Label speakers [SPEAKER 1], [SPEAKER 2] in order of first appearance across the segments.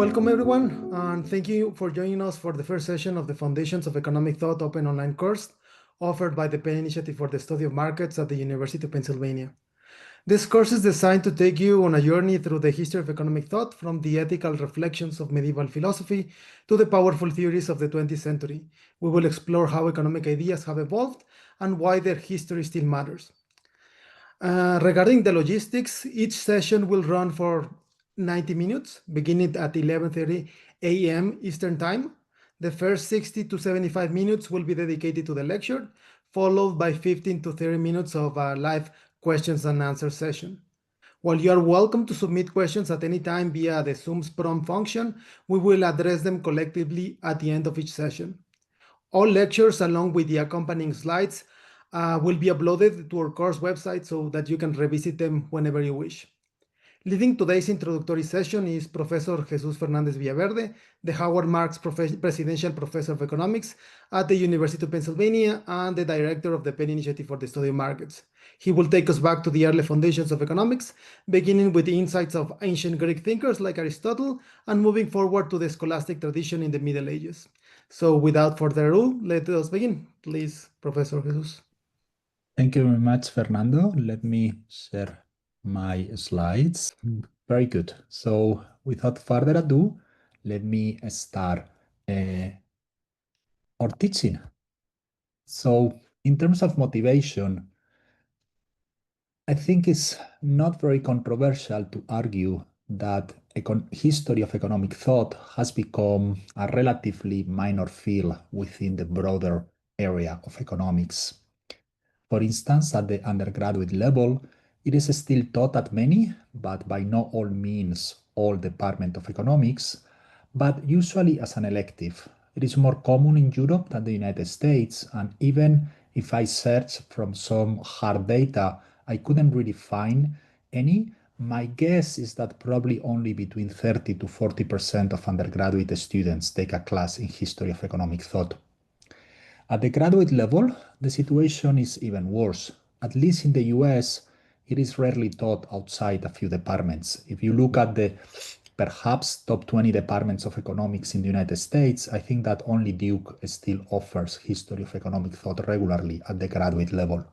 [SPEAKER 1] Welcome everyone, and thank you for joining us for the first session of the Foundations of Economic Thought open online course offered by the Penn Initiative for the Study of Markets at the University of Pennsylvania. This course is designed to take you on a journey through the history of economic thought, from the ethical reflections of medieval philosophy to the powerful theories of the 20th century. We will explore how economic ideas have evolved and why their history still matters. Regarding the logistics, each session will run for 90 minutes, beginning at 11:30 a.m. Eastern Time. The first 60 to 75 minutes will be dedicated to the lecture, followed by 15 to 30 minutes of a live questions and answer session. While you are welcome to submit questions at any time via the Zoom's prompt function, we will address them collectively at the end of each session. All lectures, along with the accompanying slides, will be uploaded to our course website so that you can revisit them whenever you wish. Leading today's introductory session is Professor Jesús Fernández-Villaverde, the Howard Marks Presidential Professor of Economics at the University of Pennsylvania and the Director of the Penn Initiative for the Study of Markets. He will take us back to the early foundations of economics, beginning with the insights of ancient Greek thinkers like Aristotle and moving forward to the scholastic tradition in the Middle Ages. So without further ado, let us begin. Please, Professor Jesús.
[SPEAKER 2] Thank you very much, Fernando. Let me share my slides. Very good. So without further ado, let me start our teaching. So in terms of motivation, I think it's not very controversial to argue that history of economic thought has become a relatively minor field within the broader area of economics. For instance, at the undergraduate level, it is still taught at many, but by no all means all departments of economics, but usually as an elective. It is more common in Europe than the United States, and even if I search from some hard data, I couldn't really find any. My guess is that probably only between 30 to 40% of undergraduate students take a class in history of economic thought. At the graduate level, the situation is even worse. At least in the US, it is rarely taught outside a few departments. If you look at the perhaps top 20 departments of economics in the United States, I think that only Duke still offers history of economic thought regularly at the graduate level.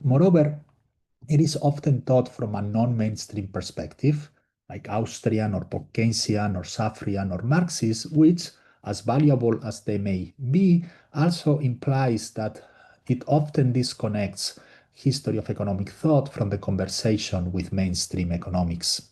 [SPEAKER 2] Moreover, it is often taught from a non-mainstream perspective, like Austrian or Keynesian or Safrian or Marxist, which, as valuable as they may be, also implies that it often disconnects history of economic thought from the conversation with mainstream economics.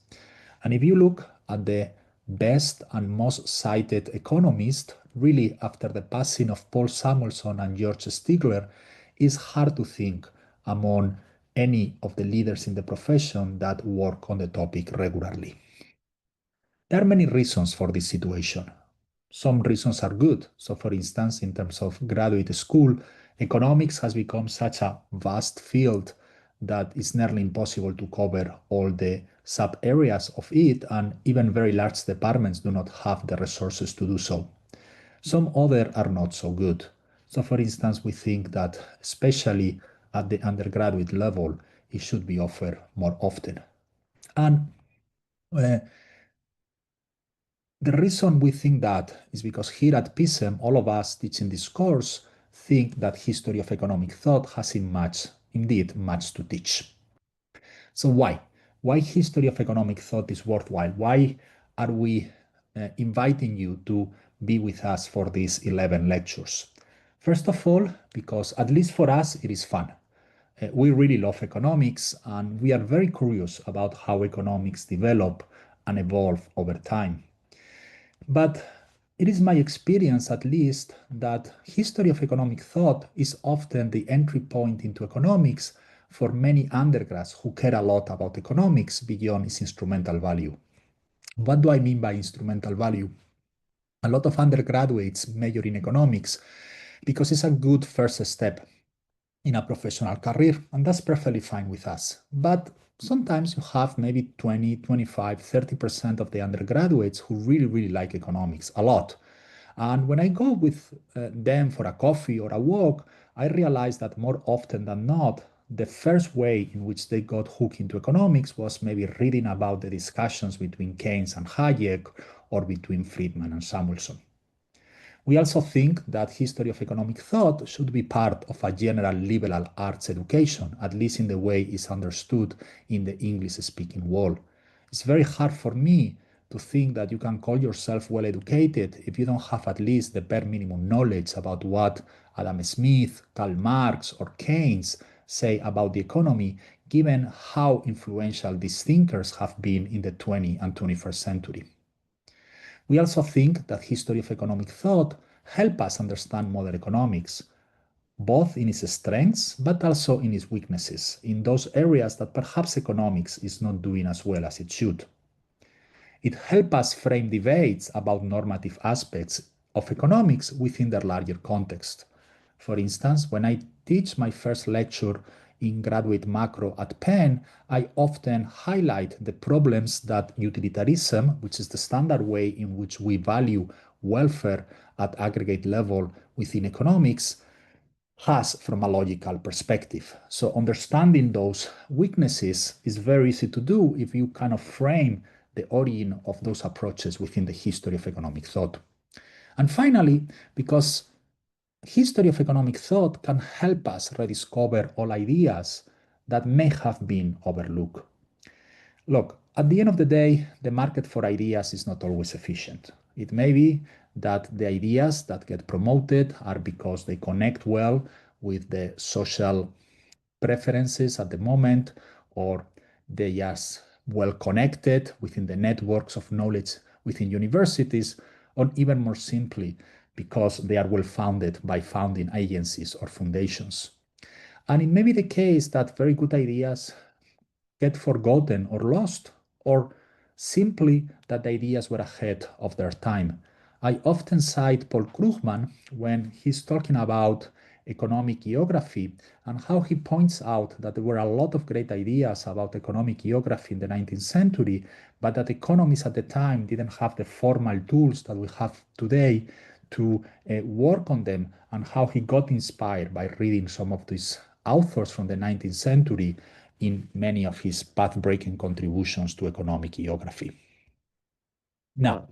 [SPEAKER 2] And if you look at the best and most cited economists, really after the passing of Paul Samuelson and George Stigler, it's hard to think among any of the leaders in the profession that work on the topic regularly. There are many reasons for this situation. Some reasons are good. So for instance, in terms of graduate school, economics has become such a vast field that it's nearly impossible to cover all the sub-areas of it, and even very large departments do not have the resources to do so. Some other are not so good. So for instance, we think that especially at the undergraduate level, it should be offered more often. And the reason we think that is because here at PISM, all of us teaching this course think that history of economic thought has indeed much to teach. So why? Why history of economic thought is worthwhile? Why are we inviting you to be with us for these 11 lectures? First of all, because at least for us, it is fun. We really love economics, and we are very curious about how economics develop and evolve over time. But it is my experience, at least, that history of economic thought is often the entry point into economics for many undergrads who care a lot about economics beyond its instrumental value. What do I mean by instrumental value? A lot of undergraduates major in economics because it's a good first step in a professional career, and that's perfectly fine with us. But sometimes you have maybe 20, 25, 30% of the undergraduates who really, really like economics a lot. And when I go with them for a coffee or a walk, I realize that more often than not, the first way in which they got hooked into economics was maybe reading about the discussions between Keynes and Hayek or between Friedman and Samuelson. We also think that history of economic thought should be part of a general liberal arts education, at least in the way it's understood in the English-speaking world. It's very hard for me to think that you can call yourself well-educated if you don't have at least the bare minimum knowledge about what Adam Smith, Karl Marx, or Keynes say about the economy, given how influential these thinkers have been in the 20th and 21st century. We also think that history of economic thought help us understand modern economics, both in its strengths, but also in its weaknesses, in those areas that perhaps economics is not doing as well as it should. It helps us frame debates about normative aspects of economics within their larger context. For instance, when I teach my first lecture in graduate macro at Penn, I often highlight the problems that utilitarianism, which is the standard way in which we value welfare at aggregate level within economics, has from a logical perspective. So understanding those weaknesses is very easy to do if you kind of frame the origin of those approaches within the history of economic thought. And finally, because history of economic thought can help us rediscover all ideas that may have been overlooked. Look, at the end of the day, the market for ideas is not always efficient. It may be that the ideas that get promoted are because they connect well with the social preferences at the moment, or they are well connected within the networks of knowledge within universities, or even more simply, because they are well founded by founding agencies or foundations. And it may be the case that very good ideas get forgotten or lost, or simply that the ideas were ahead of their time. I often cite Paul Krugman when he's talking about economic geography and how he points out that there were a lot of great ideas about economic geography in the 19th century, but that economists at the time didn't have the formal tools that we have today to work on them, and how he got inspired by reading some of these authors from the 19th century in many of his path-breaking contributions to economic geography. Now,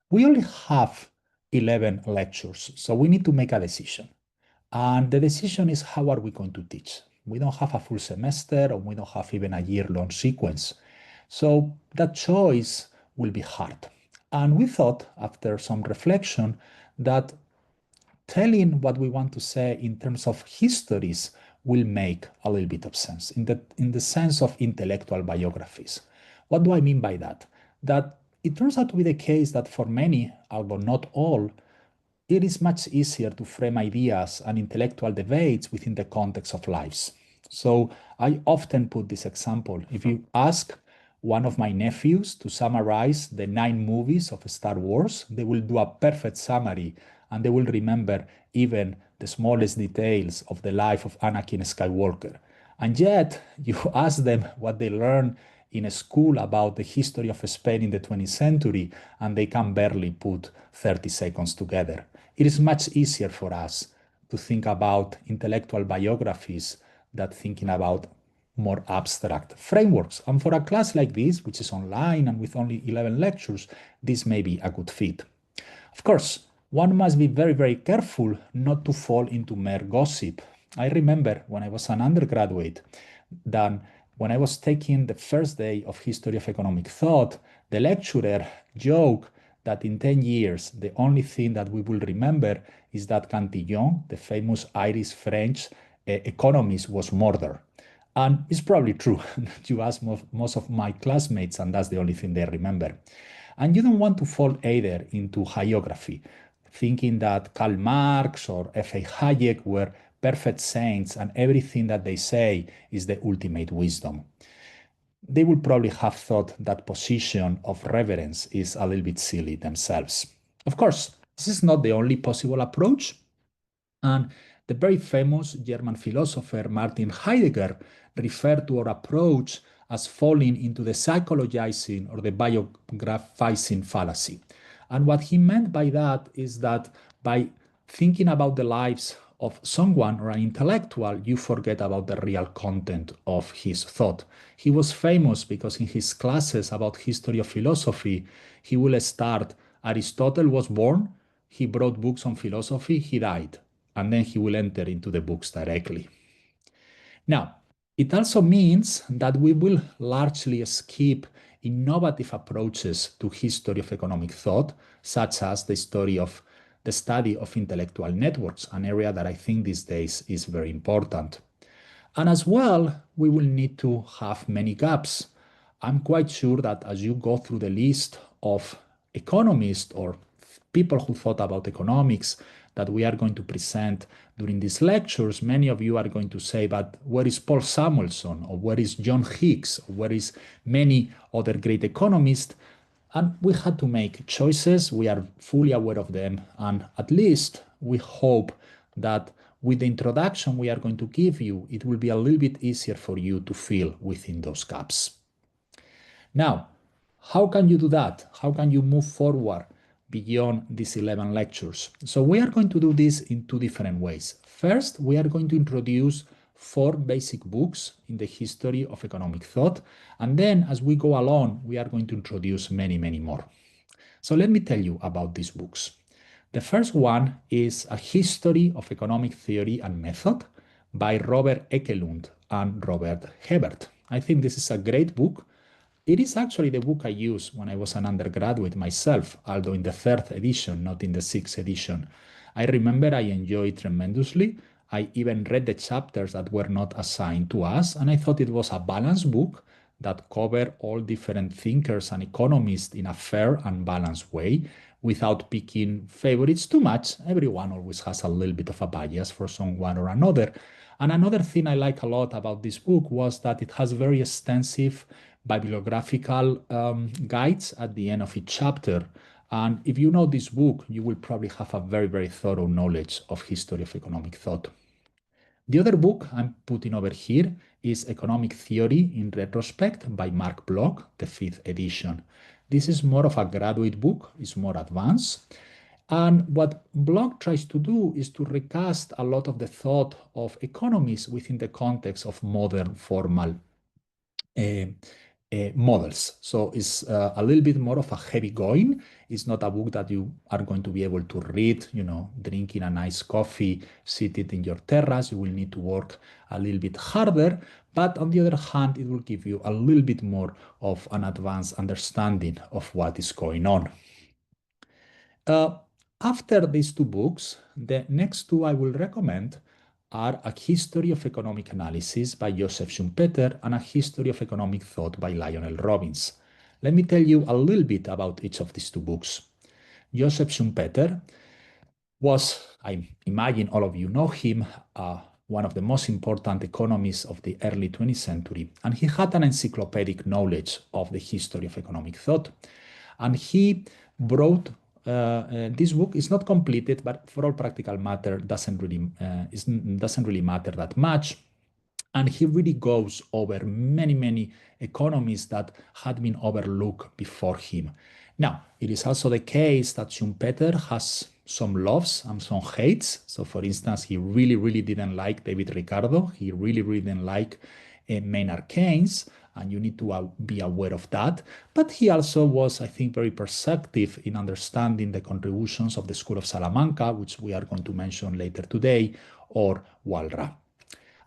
[SPEAKER 2] we only have 11 lectures, so we need to make a decision. And the decision is, how are we going to teach? We don't have a full semester, or we don't have even a year-long sequence. So that choice will be hard. And we thought, after some reflection, that telling what we want to say in terms of histories will make a little bit of sense in the sense of intellectual biographies. What do I mean by that? That it turns out to be the case that for many, although not all, it is much easier to frame ideas and intellectual debates within the context of lives. So I often put this example. If you ask one of my nephews to summarize the 9 movies of Star Wars, they will do a perfect summary, and they will remember even the smallest details of the life of Anakin Skywalker. And yet, you ask them what they learned in a school about the history of Spain in the 20th century, and they can barely put 30 seconds together. It is much easier for us to think about intellectual biographies than thinking about more abstract frameworks. And for a class like this, which is online and with only 11 lectures, this may be a good fit. Of course, one must be very, very careful not to fall into mere gossip. I remember when I was an undergraduate that when I was taking the first day of History of Economic Thought, the lecturer joked that in 10 years, the only thing that we will remember is that Cantillon, the famous Irish-French economist, was murdered. And it's probably true. You ask most of my classmates, and that's the only thing they remember. And you don't want to fall either into hagiography, thinking that Karl Marx or F.A. Hayek were perfect saints and everything that they say is the ultimate wisdom. They would probably have thought that position of reverence is a little bit silly themselves. Of course, this is not the only possible approach. And the very famous German philosopher Martin Heidegger referred to our approach as falling into the psychologizing or the biographizing fallacy. And what he meant by that is that by thinking about the lives of someone or an intellectual, you forget about the real content of his thought. He was famous because in his classes about history of philosophy, he will start, Aristotle was born, he brought books on philosophy, he died, and then he will enter into the books directly. Now, it also means that we will largely skip innovative approaches to history of economic thought, such as the study of intellectual networks, an area that I think these days is very important. And as well, we will need to have many gaps. I'm quite sure that as you go through the list of economists or people who thought about economics that we are going to present during these lectures, many of you are going to say, but where is Paul Samuelson, or where is John Hicks, or where is many other great economists? And we had to make choices. We are fully aware of them. And at least we hope that with the introduction we are going to give you, it will be a little bit easier for you to fill within those gaps. Now, how can you do that? How can you move forward beyond these 11 lectures? So we are going to do this in two different ways. First, we are going to introduce 4 basic books in the history of economic thought. And then as we go along, we are going to introduce many, many more. So let me tell you about these books. The first one is A History of Economic Theory and Method by Robert Ekelund and Robert Hebert. I think this is a great book. It is actually the book I used when I was an undergraduate myself, although in the 3rd edition, not in the 6th edition. I remember I enjoyed it tremendously. I even read the chapters that were not assigned to us, and I thought it was a balanced book that covered all different thinkers and economists in a fair and balanced way without picking favorites too much. Everyone always has a little bit of a bias for someone or another. And another thing I like a lot about this book was that it has very extensive bibliographical guides at the end of each chapter. And if you know this book, you will probably have a very, very thorough knowledge of history of economic thought. The other book I'm putting over here is Economic Theory in Retrospect by Mark Bloch, the 5th edition. This is more of a graduate book, it's more advanced. And what Bloch tries to do is to recast a lot of the thought of economists within the context of modern formal models. So it's a little bit more of a heavy going. It's not a book that you are going to be able to read, drinking a nice coffee, seated in your terrace. You will need to work a little bit harder. But on the other hand, it will give you a little bit more of an advanced understanding of what is going on. After these 2 books, the next 2 I will recommend are A History of Economic Analysis by Joseph Schumpeter and A History of Economic Thought by Lionel Robbins. Let me tell you a little bit about each of these 2 books. Joseph Schumpeter was, I imagine all of you know him, one of the most important economists of the early 20th century, and he had an encyclopedic knowledge of the history of economic thought. And he brought this book is not completed, but for all practical matter, doesn't really matter that much. And he really goes over many, many economists that had been overlooked before him. Now, it is also the case that Schumpeter has some loves and some hates. So for instance, he really, really didn't like David Ricardo. He really, really didn't like Maynard Keynes, and you need to be aware of that. But he also was, I think, very perceptive in understanding the contributions of the School of Salamanca, which we are going to mention later today, or Walras.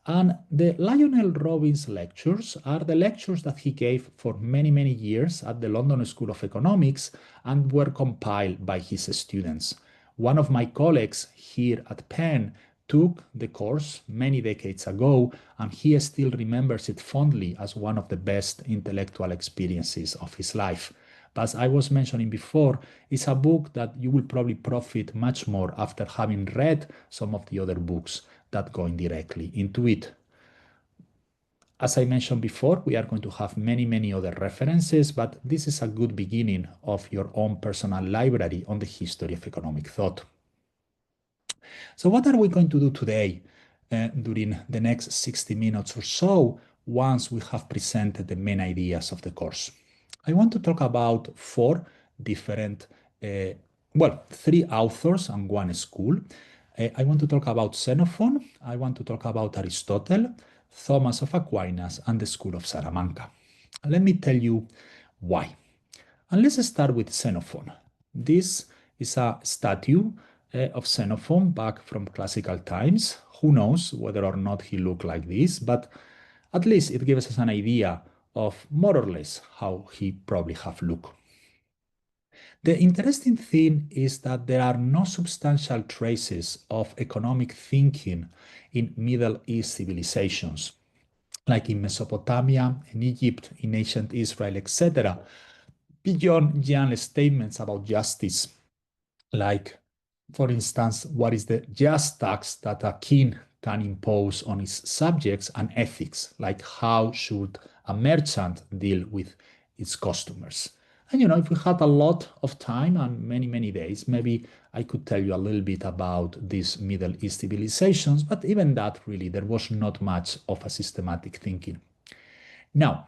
[SPEAKER 2] And the Lionel Robbins lectures are the lectures that he gave for many, many years at the London School of Economics and were compiled by his students. One of my colleagues here at Penn took the course many decades ago, and he still remembers it fondly as one of the best intellectual experiences of his life. But as I was mentioning before, it's a book that you will probably profit much more after having read some of the other books that go directly into it. As I mentioned before, we are going to have many, many other references, but this is a good beginning of your own personal library on the history of economic thought. So what are we going to do today during the next 60 minutes or so once we have presented the main ideas of the course? I want to talk about 4 different, 3 authors and 1 school. I want to talk about Xenophon, I want to talk about Aristotle, Thomas of Aquinas, and the School of Salamanca. Let me tell you why. And let's start with Xenophon. This is a statue of Xenophon back from classical times. Who knows whether or not he looked like this, but at least it gives us an idea of more or less how he probably have looked. The interesting thing is that there are no substantial traces of economic thinking in Middle East civilizations, like in Mesopotamia, in Egypt, in ancient Israel, etc., beyond general statements about justice, like, for instance, what is the just tax that a king can impose on his subjects, and ethics, like how should a merchant deal with its customers. And if we had a lot of time and many, many days, maybe I could tell you a little bit about these Middle East civilizations, but even that, really, there was not much of a systematic thinking. Now,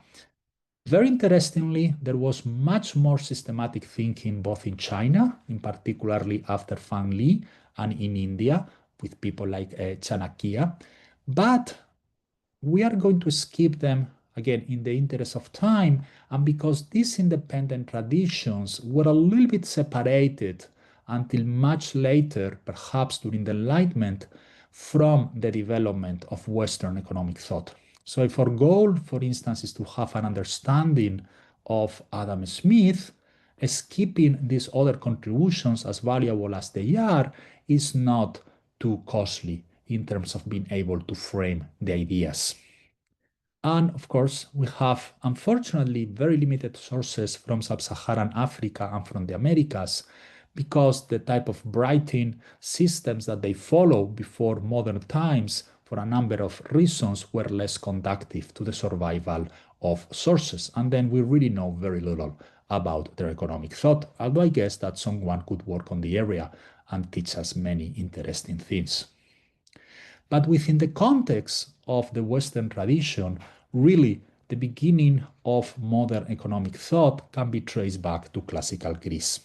[SPEAKER 2] very interestingly, there was much more systematic thinking both in China, in particularly after Fan Li, and in India with people like Chanakya. But we are going to skip them again in the interest of time, and because these independent traditions were a little bit separated until much later, perhaps during the Enlightenment, from the development of Western economic thought. So if our goal, for instance, is to have an understanding of Adam Smith, skipping these other contributions, as valuable as they are, is not too costly in terms of being able to frame the ideas. And of course, we have, unfortunately, very limited sources from sub-Saharan Africa and from the Americas, because the type of writing systems that they follow before modern times, for a number of reasons, were less conducive to the survival of sources. And then we really know very little about their economic thought, although I guess that someone could work on the area and teach us many interesting things. But within the context of the Western tradition, really, the beginning of modern economic thought can be traced back to classical Greece.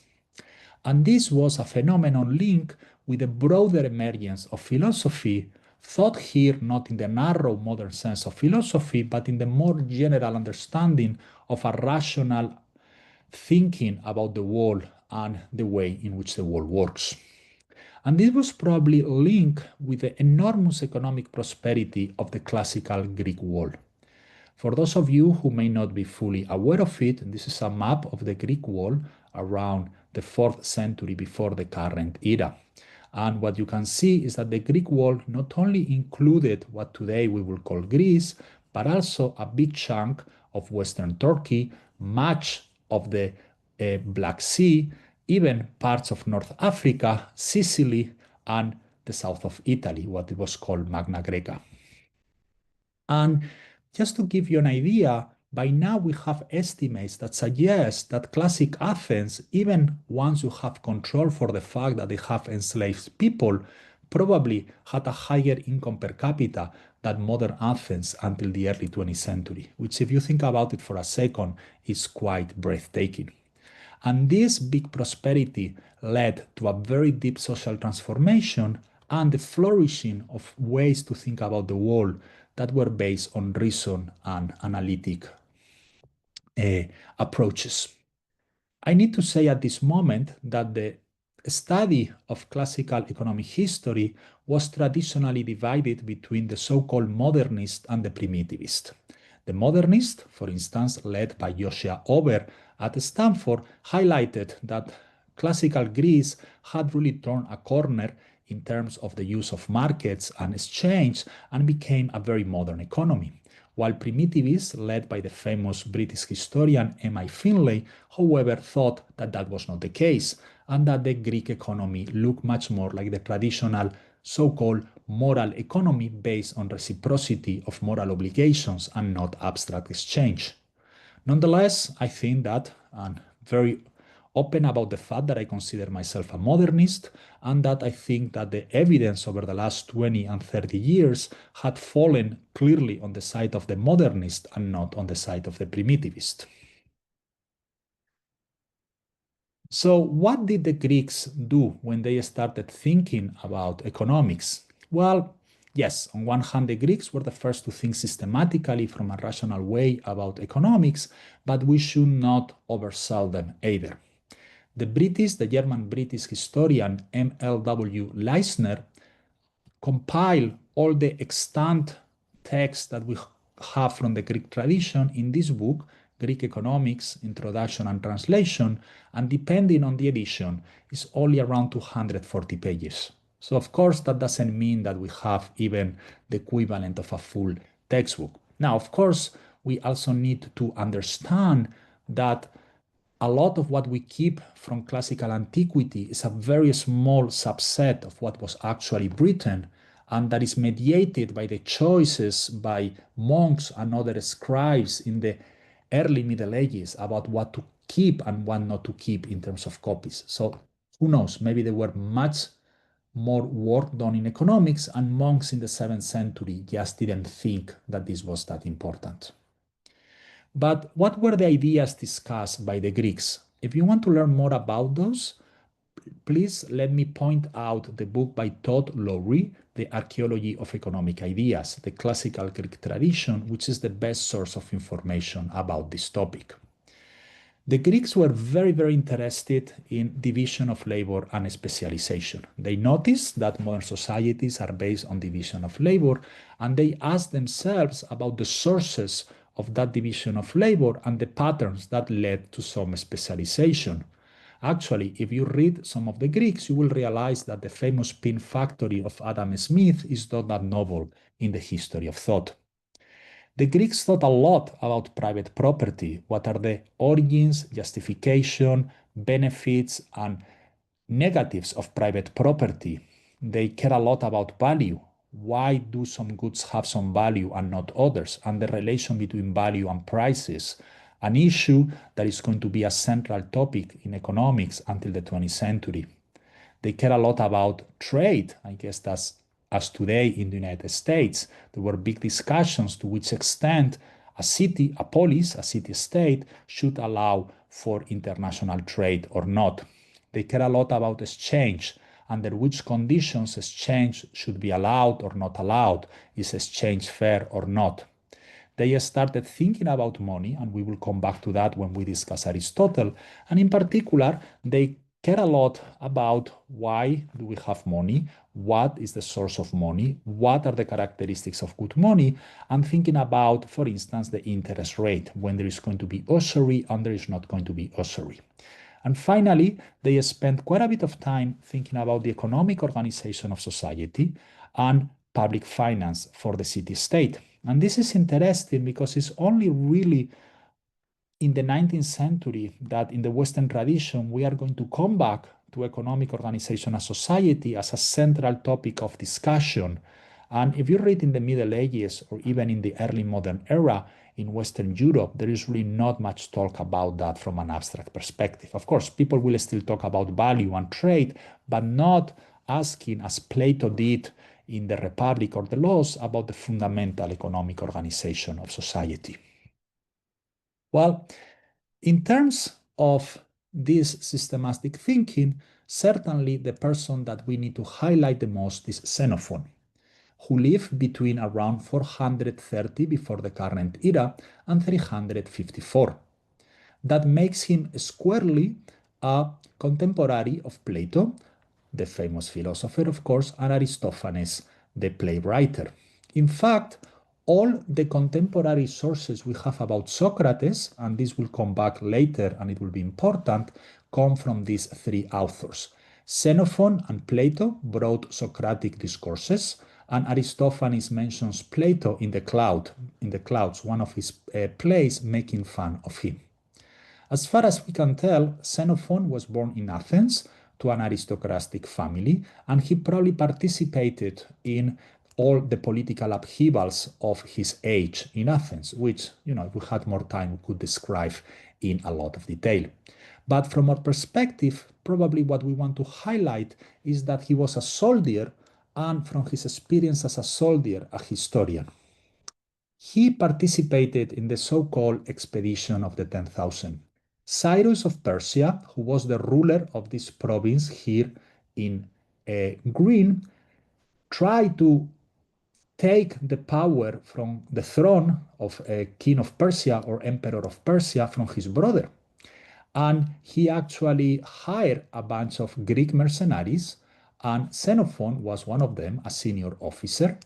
[SPEAKER 2] And this was a phenomenon linked with the broader emergence of philosophy, thought here not in the narrow modern sense of philosophy, but in the more general understanding of a rational thinking about the world and the way in which the world works. And this was probably linked with the enormous economic prosperity of the classical Greek world. For those of you who may not be fully aware of it, this is a map of the Greek world around the 4th century before the current era. And what you can see is that the Greek world not only included what today we will call Greece, but also a big chunk of Western Turkey, much of the Black Sea, even parts of North Africa, Sicily, and the south of Italy, what it was called Magna Graeca. And just to give you an idea, by now we have estimates that suggest that classic Athens, even once you have control for the fact that they have enslaved people, probably had a higher income per capita than modern Athens until the early 20th century, which, if you think about it for a second, is quite breathtaking. And this big prosperity led to a very deep social transformation and the flourishing of ways to think about the world that were based on reason and analytic approaches. I need to say at this moment that the study of classical economic history was traditionally divided between the so-called modernist and the primitivist. The modernist, for instance, led by Josiah Ober at Stanford, highlighted that classical Greece had really turned a corner in terms of the use of markets and exchange and became a very modern economy. While primitivists, led by the famous British historian M.I. Finlay, however, thought that that was not the case, and that the Greek economy looked much more like the traditional so-called moral economy based on reciprocity of moral obligations and not abstract exchange. Nonetheless, I think that, and very open about the fact that I consider myself a modernist, and that I think that the evidence over the last 20 and 30 years had fallen clearly on the side of the modernist and not on the side of the primitivist. So what did the Greeks do when they started thinking about economics? Well, yes, on one hand, the Greeks were the first to think systematically from a rational way about economics, but we should not oversell them either. The German British historian M.L.W. Leisner compile all the extant texts that we have from the Greek tradition in this book, Greek Economics, Introduction and Translation, and depending on the edition, is only around 240 pages. So of course, that doesn't mean that we have even the equivalent of a full textbook. Now, of course, we also need to understand that a lot of what we keep from classical antiquity is a very small subset of what was actually written, and that is mediated by the choices by monks and other scribes in the early Middle Ages about what to keep and what not to keep in terms of copies. So who knows, maybe there were much more work done in economics, and monks in the 7th century just didn't think that this was that important. But what were the ideas discussed by the Greeks? If you want to learn more about those, please let me point out the book by Todd Lowry, The Archaeology of Economic Ideas, the classical Greek tradition, which is the best source of information about this topic. The Greeks were very, very interested in division of labor and specialization. They noticed that modern societies are based on division of labor, and they asked themselves about the sources of that division of labor and the patterns that led to some specialization. Actually, if you read some of the Greeks, you will realize that the famous pin factory of Adam Smith is not that novel in the history of thought. The Greeks thought a lot about private property. What are the origins, justification, benefits, and negatives of private property? They care a lot about value. Why do some goods have some value and not others? And the relation between value and prices, an issue that is going to be a central topic in economics until the 20th century. They care a lot about trade. I guess that's as today in the United States. There were big discussions to which extent a city, a polis, a city-state should allow for international trade or not. They care a lot about exchange, under which conditions exchange should be allowed or not allowed. Is exchange fair or not? They started thinking about money, and we will come back to that when we discuss Aristotle. And in particular, they care a lot about why do we have money, what is the source of money, what are the characteristics of good money, and thinking about, for instance, the interest rate, when there is going to be usury and there is not going to be usury. And finally, they spent quite a bit of time thinking about the economic organization of society and public finance for the city-state. And this is interesting because it's only really in the 19th century that in the Western tradition, we are going to come back to economic organization of society as a central topic of discussion. And if you read in the Middle Ages or even in the early modern era in Western Europe, there is really not much talk about that from an abstract perspective. Of course, people will still talk about value and trade, but not asking, as Plato did in the Republic or the Laws, about the fundamental economic organization of society. Well, in terms of this systematic thinking, certainly the person that we need to highlight the most is Xenophon, who lived between around 430 before the current era and 354. That makes him squarely a contemporary of Plato, the famous philosopher, of course, and Aristophanes, the playwright. In fact, all the contemporary sources we have about Socrates, and this will come back later and it will be important, come from these three authors. Xenophon and Plato wrote Socratic discourses, and Aristophanes mentions Plato in the Clouds, one of his plays making fun of him. As far as we can tell, Xenophon was born in Athens to an aristocratic family, and he probably participated in all the political upheavals of his age in Athens, which, if we had more time, we could describe in a lot of detail. But from our perspective, probably what we want to highlight is that he was a soldier, and from his experience as a soldier, a historian. He participated in the so-called expedition of the 10,000. Cyrus of Persia, who was the ruler of this province here in green, tried to take the power from the throne of a king of Persia or emperor of Persia from his brother. And he actually hired a bunch of Greek mercenaries, and Xenophon was one of them, a senior officer.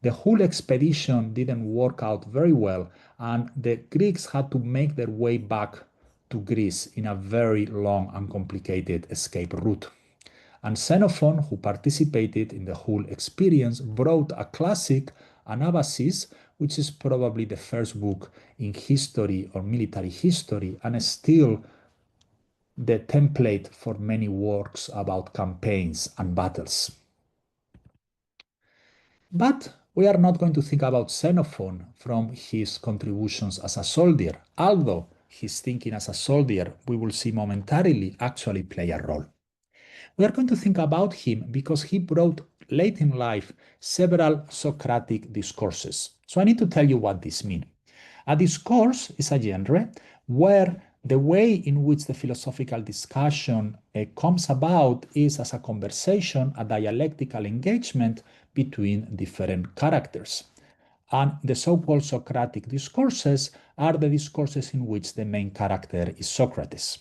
[SPEAKER 2] The whole expedition didn't work out very well, and the Greeks had to make their way back to Greece in a very long and complicated escape route. And Xenophon, who participated in the whole experience, wrote a classic, Anabasis, which is probably the first book in history or military history, and still the template for many works about campaigns and battles. But we are not going to think about Xenophon from his contributions as a soldier, although his thinking as a soldier, we will see momentarily, actually play a role. We are going to think about him because he brought late in life several Socratic discourses. So I need to tell you what this means. A discourse is a genre where the way in which the philosophical discussion comes about is as a conversation, a dialectical engagement between different characters. And the so-called Socratic discourses are the discourses in which the main character is Socrates.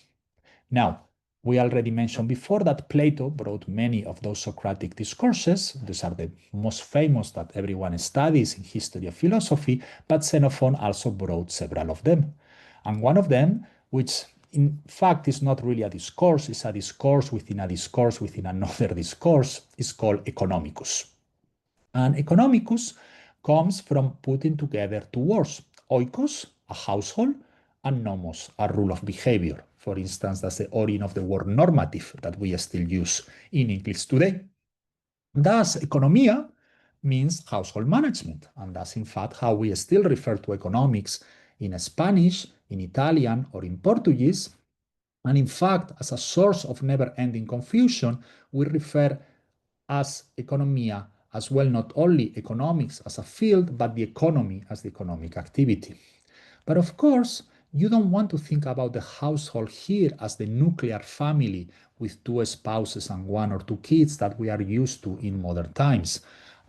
[SPEAKER 2] Now, we already mentioned before that Plato brought many of those Socratic discourses. These are the most famous that everyone studies in history of philosophy, but Xenophon also brought several of them. And one of them, which in fact is not really a discourse, it's a discourse within another discourse, is called Economicus. And Economicus comes from putting together two words, oikos, a household, and nomos, a rule of behavior. For instance, that's the origin of the word normative that we still use in English today. Thus, economia means household management, and that's in fact how we still refer to economics in Spanish, in Italian, or in Portuguese. And in fact, as a source of never-ending confusion, we refer as economia as well, not only economics as a field, but the economy as the economic activity. But of course, you don't want to think about the household here as the nuclear family with two spouses and one or two kids that we are used to in modern times.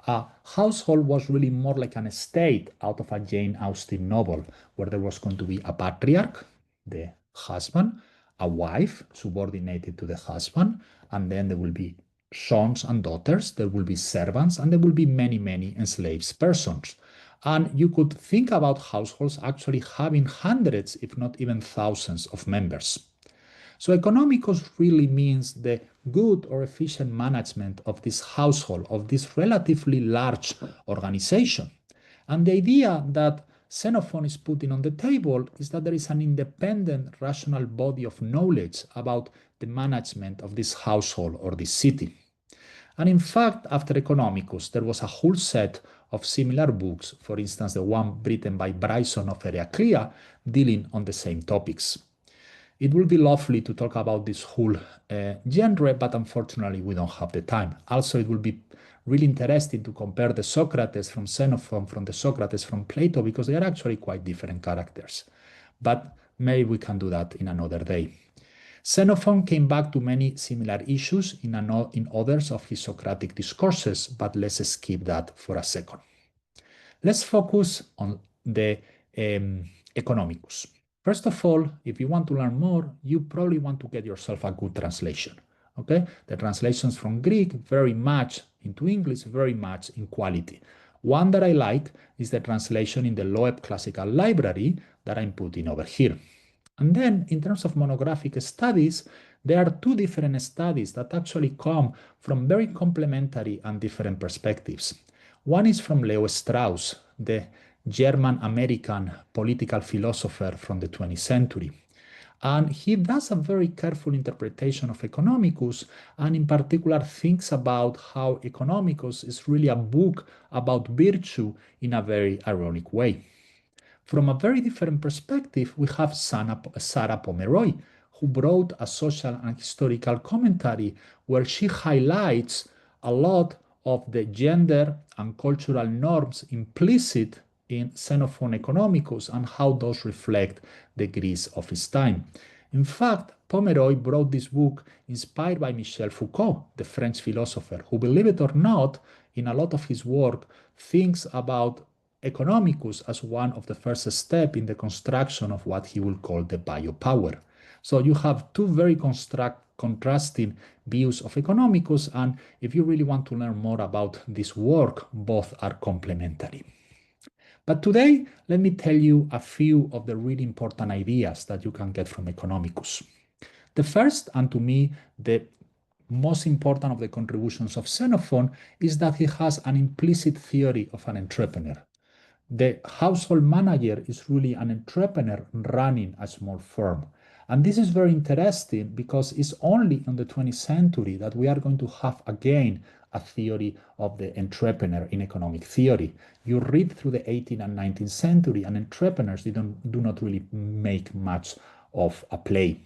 [SPEAKER 2] A household was really more like an estate out of a Jane Austen novel, where there was going to be a patriarch, the husband, a wife subordinated to the husband, and then there will be sons and daughters, there will be servants, and there will be many, many enslaved persons. And you could think about households actually having hundreds, if not even thousands, of members. So economicus really means the good or efficient management of this household, of this relatively large organization. And the idea that Xenophon is putting on the table is that there is an independent, rational body of knowledge about the management of this household or this city. And in fact, after Economicus, there was a whole set of similar books, for instance, the one written by Bryson of Heraclea, dealing on the same topics. It will be lovely to talk about this whole genre, but unfortunately we don't have the time. Also, it will be really interesting to compare the Socrates from Xenophon from the Socrates from Plato, because they are actually quite different characters. But maybe we can do that in another day. Xenophon came back to many similar issues in others of his Socratic discourses, but let's skip that for a second. Let's focus on the Economicus. First of all, if you want to learn more, you probably want to get yourself a good translation. Okay, the translations from Greek very much into English, very much in quality. One that I like is the translation in the Loeb Classical Library that I'm putting over here. And then in terms of monographic studies, there are two different studies that actually come from very complementary and different perspectives. One is from Leo Strauss, the German-American political philosopher from the 20th century. And he does a very careful interpretation of Economicus, and in particular thinks about how Economicus is really a book about virtue in a very ironic way. From a very different perspective, we have Sarah Pomeroy, who wrote a social and historical commentary where she highlights a lot of the gender and cultural norms implicit in Xenophon Economicus and how those reflect the Greece of his time. In fact, Pomeroy wrote this book inspired by Michel Foucault, the French philosopher, who, believe it or not, in a lot of his work, thinks about economicus as one of the first steps in the construction of what he will call the biopower. So you have two very contrasting views of economicus, and if you really want to learn more about this work, both are complementary. But today, let me tell you a few of the really important ideas that you can get from economicus. The first, and to me, the most important of the contributions of Xenophon, is that he has an implicit theory of an entrepreneur. The household manager is really an entrepreneur running a small firm. And this is very interesting because it's only in the 20th century that we are going to have again a theory of the entrepreneur in economic theory. You read through the 18th and 19th century, and entrepreneurs do not really make much of a play.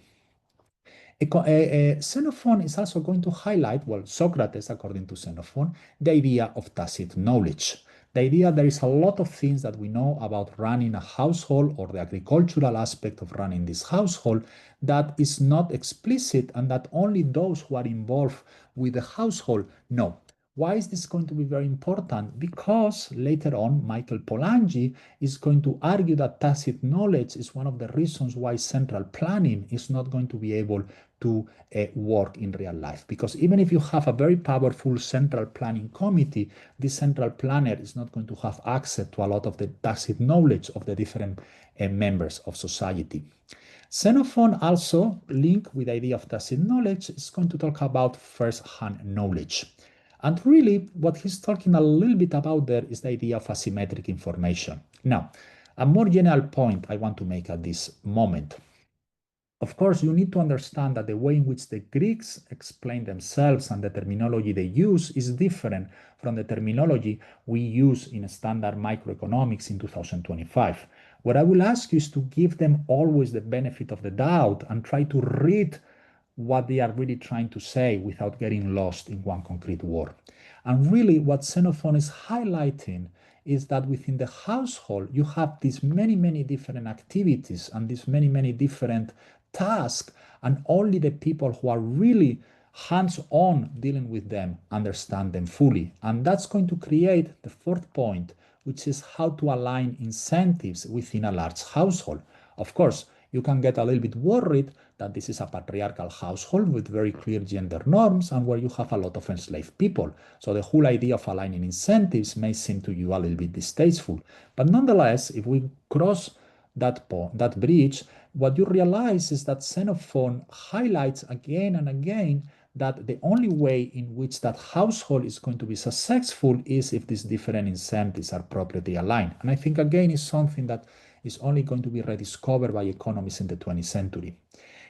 [SPEAKER 2] Xenophon is also going to highlight, well, Socrates, according to Xenophon, the idea of tacit knowledge. The idea there is a lot of things that we know about running a household or the agricultural aspect of running this household that is not explicit and that only those who are involved with the household know. Why is this going to be very important? Because later on, Michael Polanyi is going to argue that tacit knowledge is one of the reasons why central planning is not going to be able to work in real life. Because even if you have a very powerful central planning committee, this central planner is not going to have access to a lot of the tacit knowledge of the different members of society. Xenophon also, linked with the idea of tacit knowledge, is going to talk about first-hand knowledge. And really, what he's talking a little bit about there is the idea of asymmetric information. Now, a more general point I want to make at this moment. Of course, you need to understand that the way in which the Greeks explain themselves and the terminology they use is different from the terminology we use in standard microeconomics in 2025. What I will ask you is to give them always the benefit of the doubt and try to read what they are really trying to say without getting lost in one concrete word. And really what Xenophon is highlighting is that within the household, you have these many different activities and these many different tasks, and only the people who are really hands-on dealing with them understand them fully. And that's going to create the fourth point, which is how to align incentives within a large household. Of course, you can get a little bit worried that this is a patriarchal household with very clear gender norms and where you have a lot of enslaved people. So the whole idea of aligning incentives may seem to you a little bit distasteful. But nonetheless, if we cross that bridge, what you realize is that Xenophon highlights again and again that the only way in which that household is going to be successful is if these different incentives are properly aligned. And I think again is something that is only going to be rediscovered by economists in the 20th century.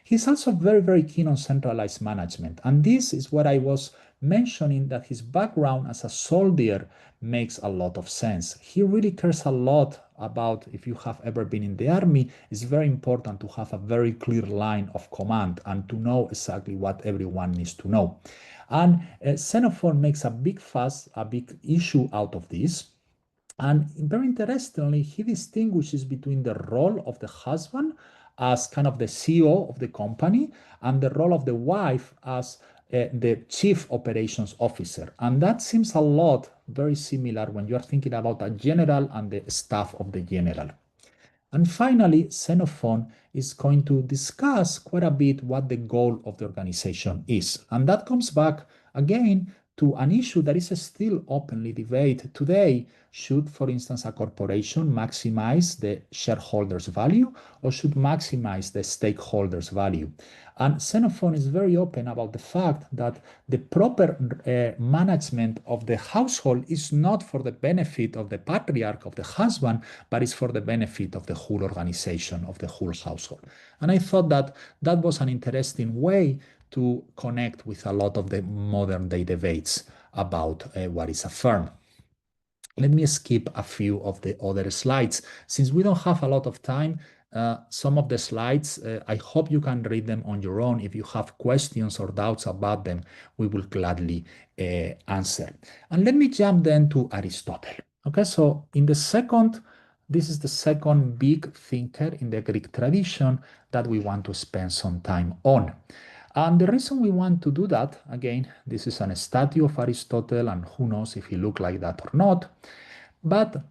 [SPEAKER 2] He's also very keen on centralized management. And this is what I was mentioning, that his background as a soldier makes a lot of sense. He really cares a lot about, if you have ever been in the army, it's very important to have a very clear line of command and to know exactly what everyone needs to know. And Xenophon makes a big fuss, a big issue out of this. And very interestingly, he distinguishes between the role of the husband as kind of the CEO of the company and the role of the wife as the chief operations officer. And that seems a lot very similar when you are thinking about a general and the staff of the general. And finally, Xenophon is going to discuss quite a bit what the goal of the organization is. And that comes back again to an issue that is still openly debated today. Should, for instance, a corporation maximize the shareholders' value or should maximize the stakeholders' value? And Xenophon is very open about the fact that the proper management of the household is not for the benefit of the patriarch, of the husband, but is for the benefit of the whole organization, of the whole household. And I thought that that was an interesting way to connect with a lot of the modern day debates about what is a firm. Let me skip a few of the other slides. Since we don't have a lot of time, some of the slides, I hope you can read them on your own. If you have questions or doubts about them, we will gladly answer. And let me jump then to Aristotle. Okay, so in the second This is the second big thinker in the Greek tradition that we want to spend some time on. And the reason we want to do that, again, this is a statue of Aristotle, and who knows if he looked like that or not, but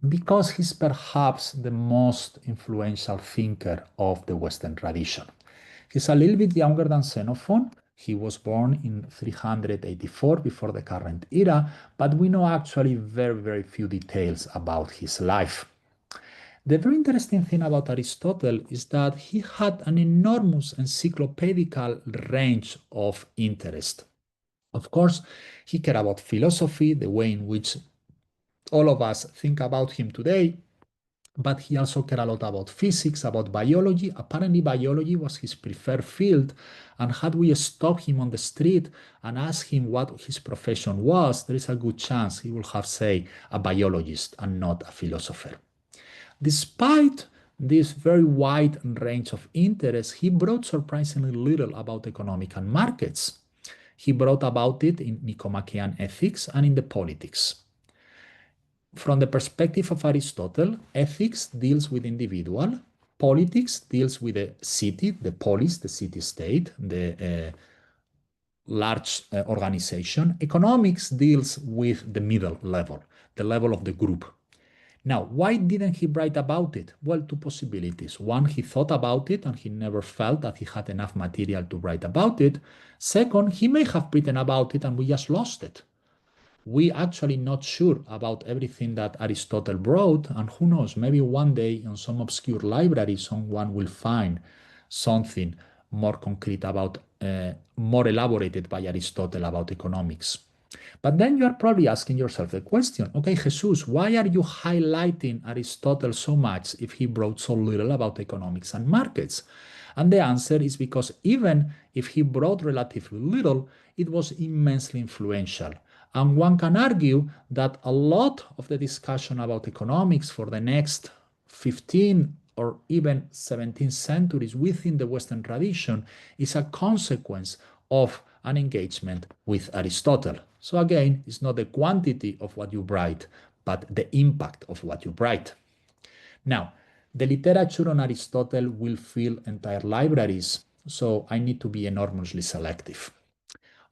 [SPEAKER 2] because he's perhaps the most influential thinker of the Western tradition. He's a little bit younger than Xenophon. He was born in 384 before the current era, but we know actually very, very few details about his life. The very interesting thing about Aristotle is that he had an enormous encyclopedical range of interest. Of course, he cared about philosophy, the way in which all of us think about him today, but he also cared a lot about physics, about biology. Apparently, biology was his preferred field, and had we stopped him on the street and asked him what his profession was, there is a good chance he would have said a biologist and not a philosopher. Despite this very wide range of interests, he brought surprisingly little about economic and markets. He brought about it in Nicomachean ethics and in the politics. From the perspective of Aristotle, ethics deals with individual, politics deals with the city, the polis, the city-state, the large organization. Economics deals with the middle level, the level of the group. Now, why didn't he write about it? Well, two possibilities. One, he thought about it and he never felt that he had enough material to write about it. Second, he may have written about it and we just lost it. We actually not sure about everything that Aristotle wrote, and who knows, maybe one day in some obscure library someone will find something more concrete about, more elaborated by Aristotle about economics. But then you are probably asking yourself the question, okay, Jesus, why are you highlighting Aristotle so much if he wrote so little about economics and markets? And the answer is because even if he wrote relatively little, it was immensely influential. And one can argue that a lot of the discussion about economics for the next 15 or even 17 centuries within the Western tradition is a consequence of an engagement with Aristotle. So again, it's not the quantity of what you write, but the impact of what you write. Now, the literature on Aristotle will fill entire libraries, so I need to be enormously selective.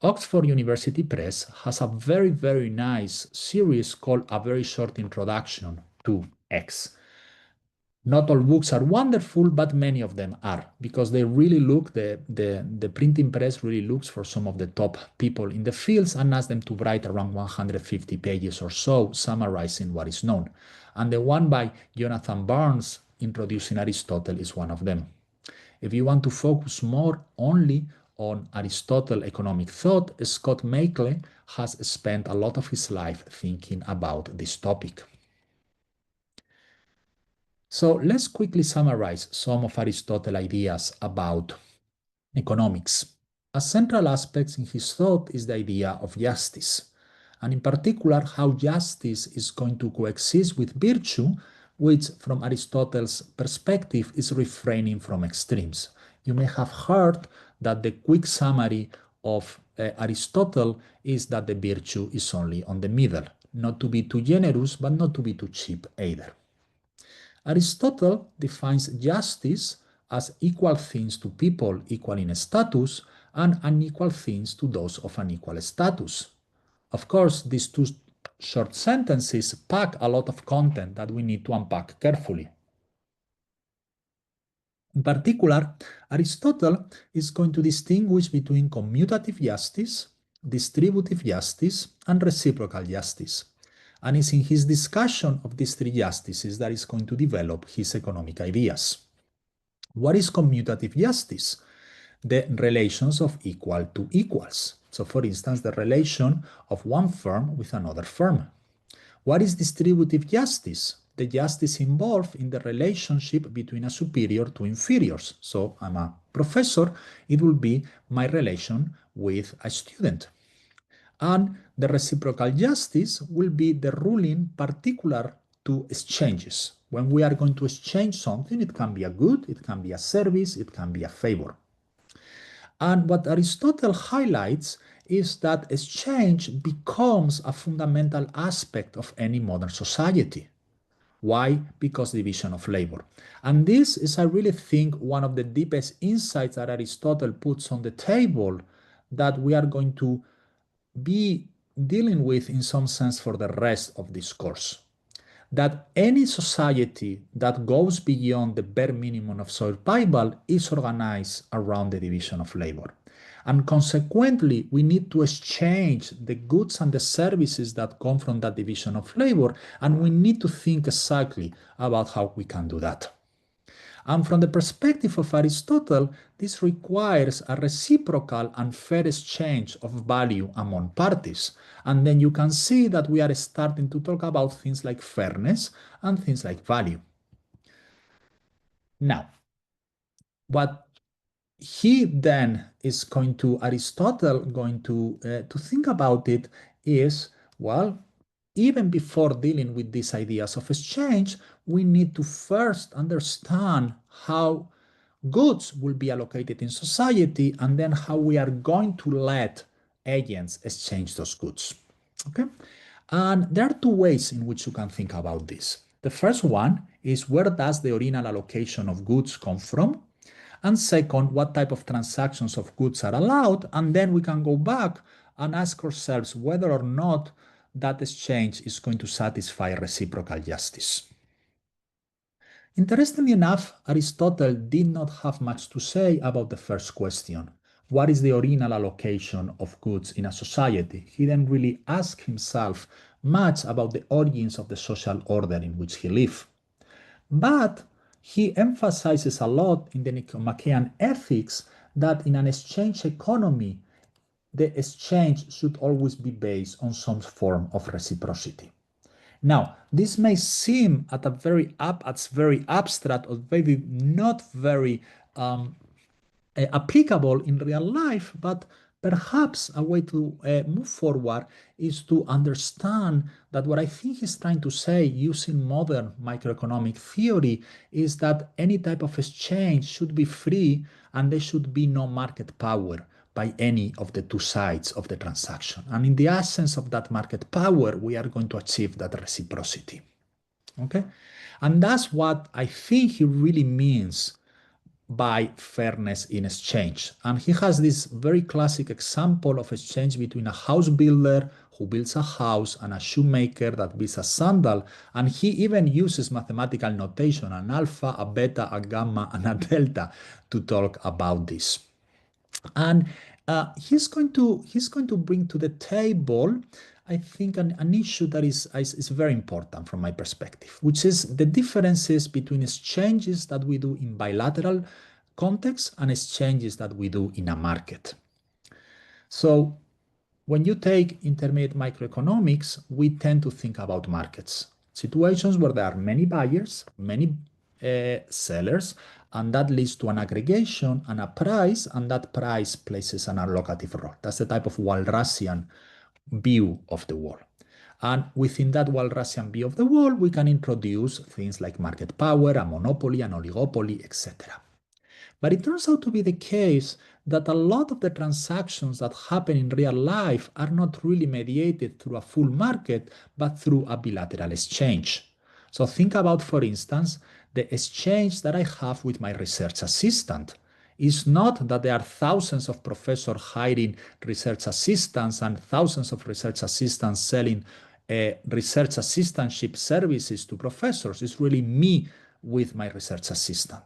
[SPEAKER 2] Oxford University Press has a very, very nice series called A Very Short Introduction to X. Not all books are wonderful, but many of them are, because they really look, the printing press really looks for some of the top people in the fields and asks them to write around 150 pages or so, summarizing what is known. And the one by Jonathan Barnes, Introducing Aristotle, is one of them. If you want to focus more only on Aristotle economic thought, Scott Makeley has spent a lot of his life thinking about this topic. So let's quickly summarize some of Aristotle's ideas about economics. A central aspect in his thought is the idea of justice, and in particular how justice is going to coexist with virtue, which from Aristotle's perspective is refraining from extremes. You may have heard that the quick summary of Aristotle is that the virtue is only on the middle, not to be too generous, but not to be too cheap either. Aristotle defines justice as equal things to people equal in status and unequal things to those of unequal status. Of course, these two short sentences pack a lot of content that we need to unpack carefully. In particular, Aristotle is going to distinguish between commutative justice, distributive justice, and reciprocal justice. And it's in his discussion of these three justices that is going to develop his economic ideas. What is commutative justice? The relations of equal to equals. So for instance, the relation of one firm with another firm. What is distributive justice? The justice involved in the relationship between a superior to inferiors. So I'm a professor, it will be my relation with a student. And the reciprocal justice will be the ruling particular to exchanges. When we are going to exchange something, it can be a good, it can be a service, it can be a favor. And what Aristotle highlights is that exchange becomes a fundamental aspect of any modern society. Why? Because division of labor. And this is, I really think, one of the deepest insights that Aristotle puts on the table that we are going to be dealing with in some sense for the rest of this course. That any society that goes beyond the bare minimum of survival is organized around the division of labor. And consequently, we need to exchange the goods and the services that come from that division of labor, and we need to think exactly about how we can do that. And from the perspective of Aristotle, this requires a reciprocal and fair exchange of value among parties. And then you can see that we are starting to talk about things like fairness and things like value. Now, what he then is going to, Aristotle going to think about it is, well, even before dealing with these ideas of exchange, we need to first understand how goods will be allocated in society and then how we are going to let agents exchange those goods. Okay? And there are two ways in which you can think about this. The first one is, where does the original allocation of goods come from? And second, what type of transactions of goods are allowed? And then we can go back and ask ourselves whether or not that exchange is going to satisfy reciprocal justice. Interestingly enough, Aristotle did not have much to say about the first question. What is the original allocation of goods in a society? He didn't really ask himself much about the origins of the social order in which he lived. But he emphasizes a lot in the Nicomachean Ethics that in an exchange economy, the exchange should always be based on some form of reciprocity. Now, this may seem at very abstract or maybe not very applicable in real life, but perhaps a way to move forward is to understand that what I think he's trying to say using modern microeconomic theory is that any type of exchange should be free and there should be no market power by any of the two sides of the transaction. And in the absence of that market power, we are going to achieve that reciprocity. Okay? And that's what I think he really means by fairness in exchange. And he has this very classic example of exchange between a house builder who builds a house and a shoemaker that builds a sandal. And he even uses mathematical notation, an alpha, a beta, a gamma, and a delta to talk about this. And he's going to bring to the table, I think, an issue that is very important from my perspective, which is the differences between exchanges that we do in bilateral context and exchanges that we do in a market. So when you take intermediate microeconomics, we tend to think about markets, situations where there are many buyers, many sellers, and that leads to an aggregation and a price, and that price places an allocative role. That's the type of Walrasian view of the world. And within that Walrasian view of the world, we can introduce things like market power, a monopoly, an oligopoly, etc. But it turns out to be the case that a lot of the transactions that happen in real life are not really mediated through a full market, but through a bilateral exchange. So think about, for instance, the exchange that I have with my research assistant. It's not that there are thousands of professors hiring research assistants and thousands of research assistants selling research assistantship services to professors. It's really me with my research assistant.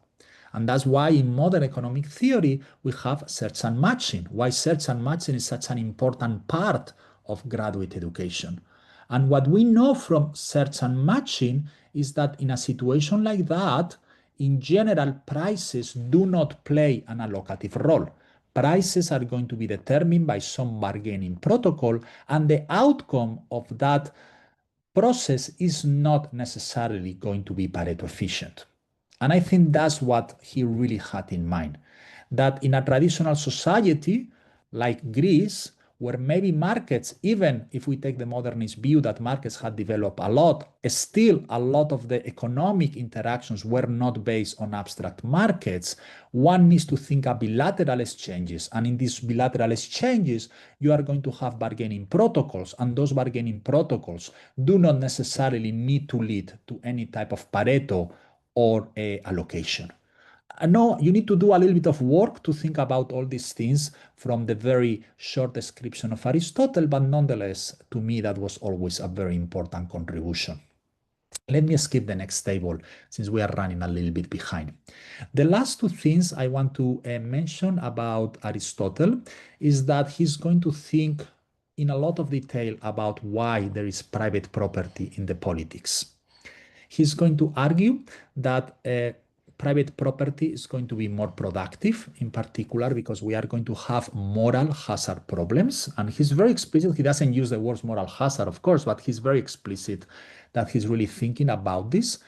[SPEAKER 2] And that's why in modern economic theory, we have search and matching. Why search and matching is such an important part of graduate education. And what we know from search and matching is that in a situation like that, in general, prices do not play an allocative role. Prices are going to be determined by some bargaining protocol, and the outcome of that process is not necessarily going to be Pareto efficient. And I think that's what he really had in mind, that in a traditional society like Greece, where maybe markets, even if we take the modernist view that markets had developed a lot, still a lot of the economic interactions were not based on abstract markets. One needs to think of bilateral exchanges. And in these bilateral exchanges, you are going to have bargaining protocols. And those bargaining protocols do not necessarily need to lead to any type of Pareto or allocation. No, you need to do a little bit of work to think about all these things from the very short description of Aristotle, but nonetheless, to me, that was always a very important contribution. Let me skip the next table since we are running a little bit behind. The last two things I want to mention about Aristotle is that he's going to think in a lot of detail about why there is private property in the politics. He's going to argue that private property is going to be more productive, in particular because we are going to have moral hazard problems. And he's very explicit. He doesn't use the words moral hazard, of course, but he's very explicit that he's really thinking about this.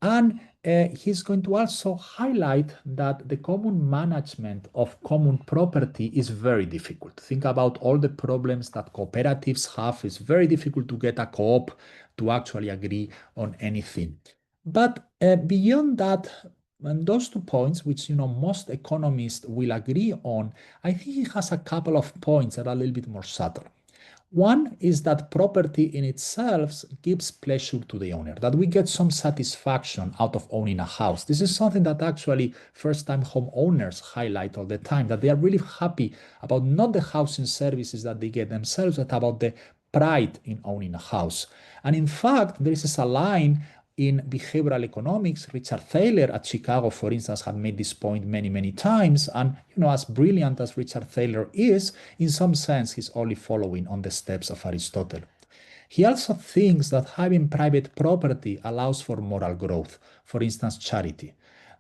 [SPEAKER 2] And he's going to also highlight that the common management of common property is very difficult. Think about all the problems that cooperatives have. It's very difficult to get a co-op to actually agree on anything. But beyond that, and those 2 points, which most economists will agree on, I think he has a couple of points that are a little bit more subtle. One is that property in itself gives pleasure to the owner, that we get some satisfaction out of owning a house. This is something that actually first-time homeowners highlight all the time, that they are really happy about not the housing services that they get themselves, but about the pride in owning a house. And in fact, there is a line in behavioral economics. Richard Thaler at Chicago, for instance, had made this point many, many times. And, as brilliant as Richard Thaler is, in some sense, he's only following on the steps of Aristotle. He also thinks that having private property allows for moral growth, for instance, charity,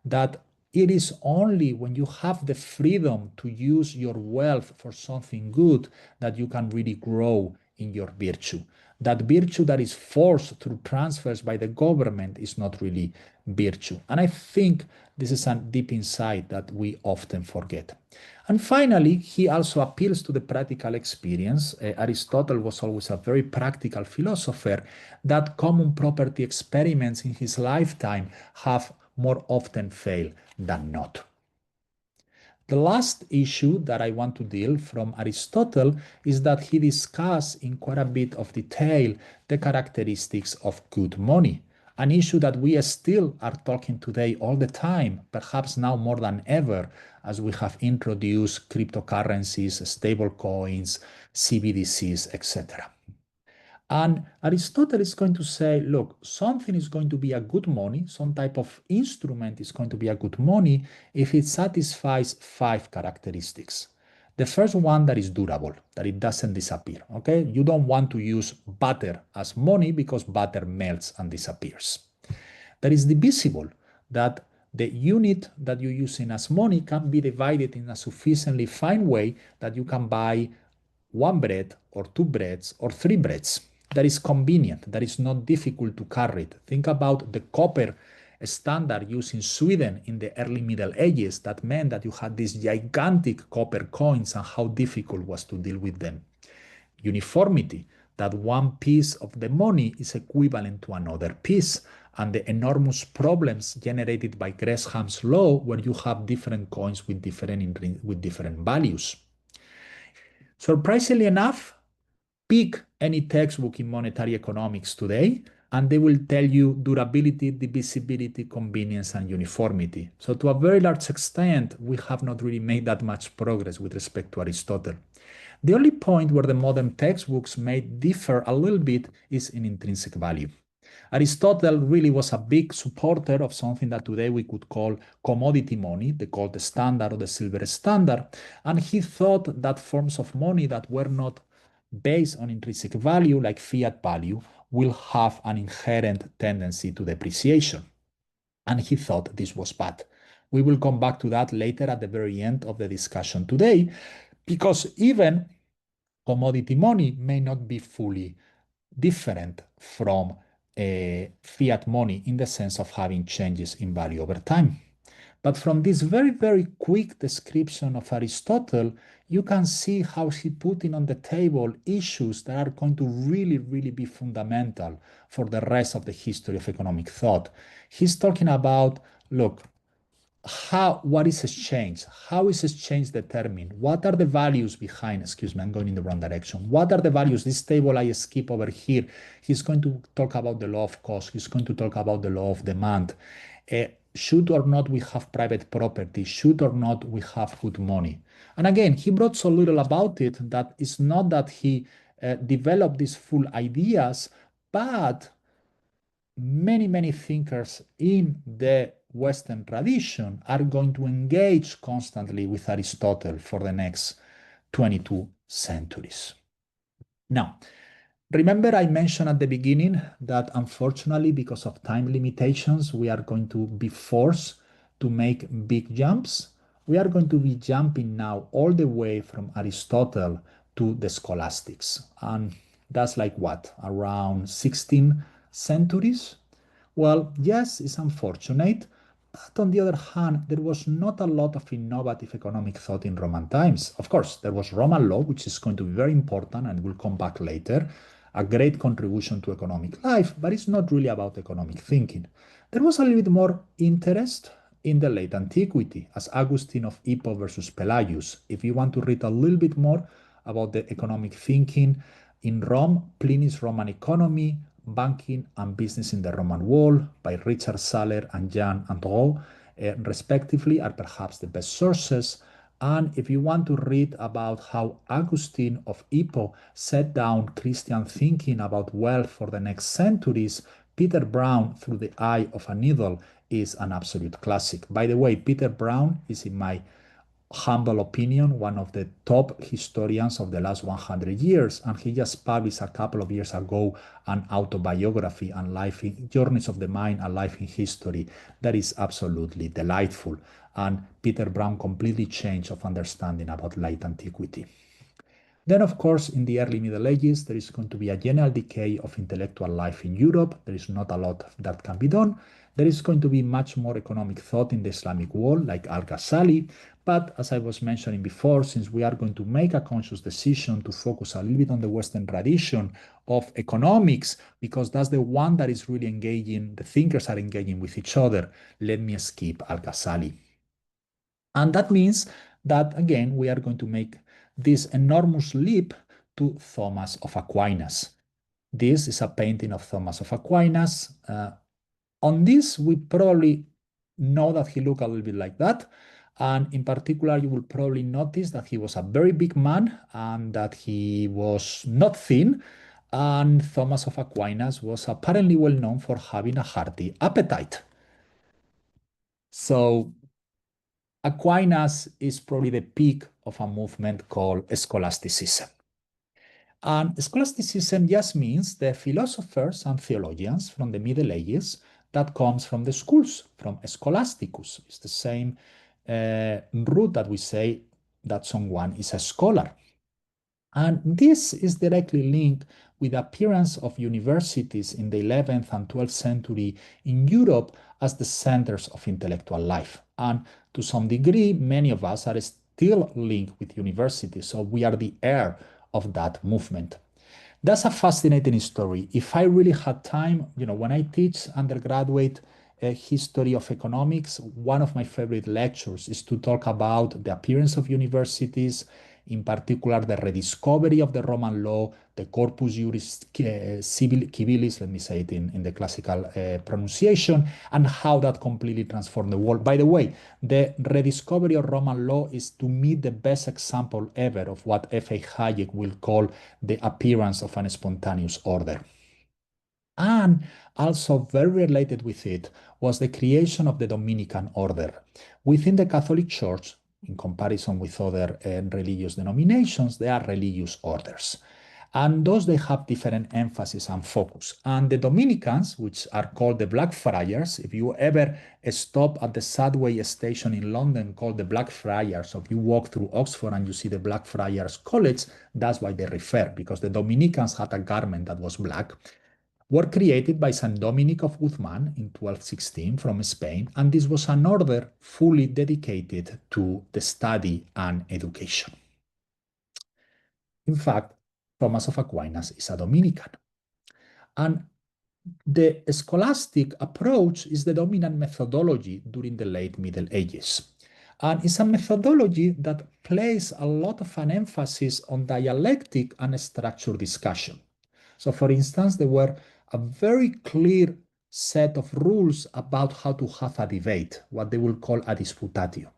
[SPEAKER 2] that it is only when you have the freedom to use your wealth for something good that you can really grow in your virtue. That virtue that is forced through transfers by the government is not really virtue. And I think this is a deep insight that we often forget. And finally, he also appeals to the practical experience. Aristotle was always a very practical philosopher, that common property experiments in his lifetime have more often failed than not. The last issue that I want to deal from Aristotle is that he discussed in quite a bit of detail the characteristics of good money, an issue that we still are talking today all the time, perhaps now more than ever, as we have introduced cryptocurrencies, stable coins, CBDCs, etc. And Aristotle is going to say, look, something is going to be a good money, some type of instrument is going to be a good money if it satisfies 5 characteristics. The first one, that is durable, that it doesn't disappear, okay? You don't want to use butter as money because butter melts and disappears. That is divisible, that the unit that you're using as money can be divided in a sufficiently fine way that you can buy 1 bread or 2 breads or 3 breads. That is convenient, that is not difficult to carry it. Think about the copper standard used in Sweden in the early Middle Ages. That meant that you had these gigantic copper coins and how difficult it was to deal with them. Uniformity, that one piece of the money is equivalent to another piece, and the enormous problems generated by Gresham's law, where you have different coins with different values. Surprisingly enough, pick any textbook in monetary economics today, and they will tell you durability, divisibility, convenience, and uniformity. So to a very large extent, we have not really made that much progress with respect to Aristotle. The only point where the modern textbooks may differ a little bit is in intrinsic value. Aristotle really was a big supporter of something that today we could call commodity money, the gold standard or the silver standard, and he thought that forms of money that were not based on intrinsic value, like fiat value, will have an inherent tendency to depreciation. And he thought this was bad. We will come back to that later at the very end of the discussion today, because even commodity money may not be fully different from fiat money in the sense of having changes in value over time. But from this very, very quick description of Aristotle, you can see how he putting on the table issues that are going to really, really be fundamental for the rest of the history of economic thought. He's talking about, look, what is exchange? How is exchange determined? What are the values behind, excuse me, I'm going in the wrong direction. What are the values? This table I skip over here. He's going to talk about the law of cost. He's going to talk about the law of demand. Should or not we have private property? Should or not we have good money? And again, he brought so little about it that it's not that he developed these full ideas, but many, many thinkers in the Western tradition are going to engage constantly with Aristotle for the next 22 centuries. Now, remember I mentioned at the beginning that unfortunately, because of time limitations, we are going to be forced to make big jumps. We are going to be jumping now all the way from Aristotle to the scholastics. And that's like what, around 16 centuries? Well, yes, it's unfortunate, but on the other hand, there was not a lot of innovative economic thought in Roman times. Of course, there was Roman law, which is going to be very important and we'll come back later, a great contribution to economic life, but it's not really about economic thinking. There was a little bit more interest in the late antiquity, as Augustine of Hippo versus Pelagius. If you want to read a little bit more about the economic thinking in Rome, Pliny's Roman economy, Banking and Business in the Roman World by Richard Saller and Jean Andrew, respectively, are perhaps the best sources. And if you want to read about how Augustine of Hippo set down Christian thinking about wealth for the next centuries, Peter Brown, Through the Eye of a Needle, is an absolute classic. By the way, Peter Brown is, in my humble opinion, one of the top historians of the last 100 years, and he just published a couple of years ago an autobiography and life in Journeys of the Mind, a life in history that is absolutely delightful. And Peter Brown completely changed of understanding about late antiquity. Then, of course, in the early Middle Ages, there is going to be a general decay of intellectual life in Europe. There is not a lot that can be done. There is going to be much more economic thought in the Islamic world, like Al-Ghazali. But as I was mentioning before, since we are going to make a conscious decision to focus a little bit on the Western tradition of economics, because that's the one that is really engaging, the thinkers are engaging with each other, let me skip Al-Ghazali. And that means that, again, we are going to make this enormous leap to Thomas of Aquinas. This is a painting of Thomas of Aquinas. On this, we probably know that he looked a little bit like that. And in particular, you will probably notice that he was a very big man and that he was not thin. And Thomas of Aquinas was apparently well known for having a hearty appetite. So Aquinas is probably the peak of a movement called scholasticism. And scholasticism just means the philosophers and theologians from the Middle Ages that comes from the schools, from scholasticus. It's the same root that we say that someone is a scholar. And this is directly linked with the appearance of universities in the 11th and 12th century in Europe as the centers of intellectual life. And to some degree, many of us are still linked with universities, so we are the heir of that movement. That's a fascinating story. If I really had time, when I teach undergraduate history of economics, one of my favorite lectures is to talk about the appearance of universities, in particular the rediscovery of the Roman law, the corpus juris civilis, let me say it in the classical pronunciation, and how that completely transformed the world. By the way, the rediscovery of Roman law is, to me, the best example ever of what F.A. Hayek will call the appearance of an spontaneous order. And also very related with it was the creation of the Dominican order. Within the Catholic Church, in comparison with other religious denominations, they are religious orders. And those, they have different emphasis and focus. And the Dominicans, which are called the Blackfriars, if you ever stop at the subway station in London called the Blackfriars, or if you walk through Oxford and you see the Blackfriars College, that's why they refer, because the Dominicans had a garment that was black. were created by Saint Dominic of Guzman in 1216 from Spain, and this was an order fully dedicated to the study and education. In fact, Thomas of Aquinas is a Dominican. And the scholastic approach is the dominant methodology during the late Middle Ages. And it's a methodology that places a lot of an emphasis on dialectic and structured discussion. So, for instance, there were a very clear set of rules about how to have a debate, what they will call a disputatio.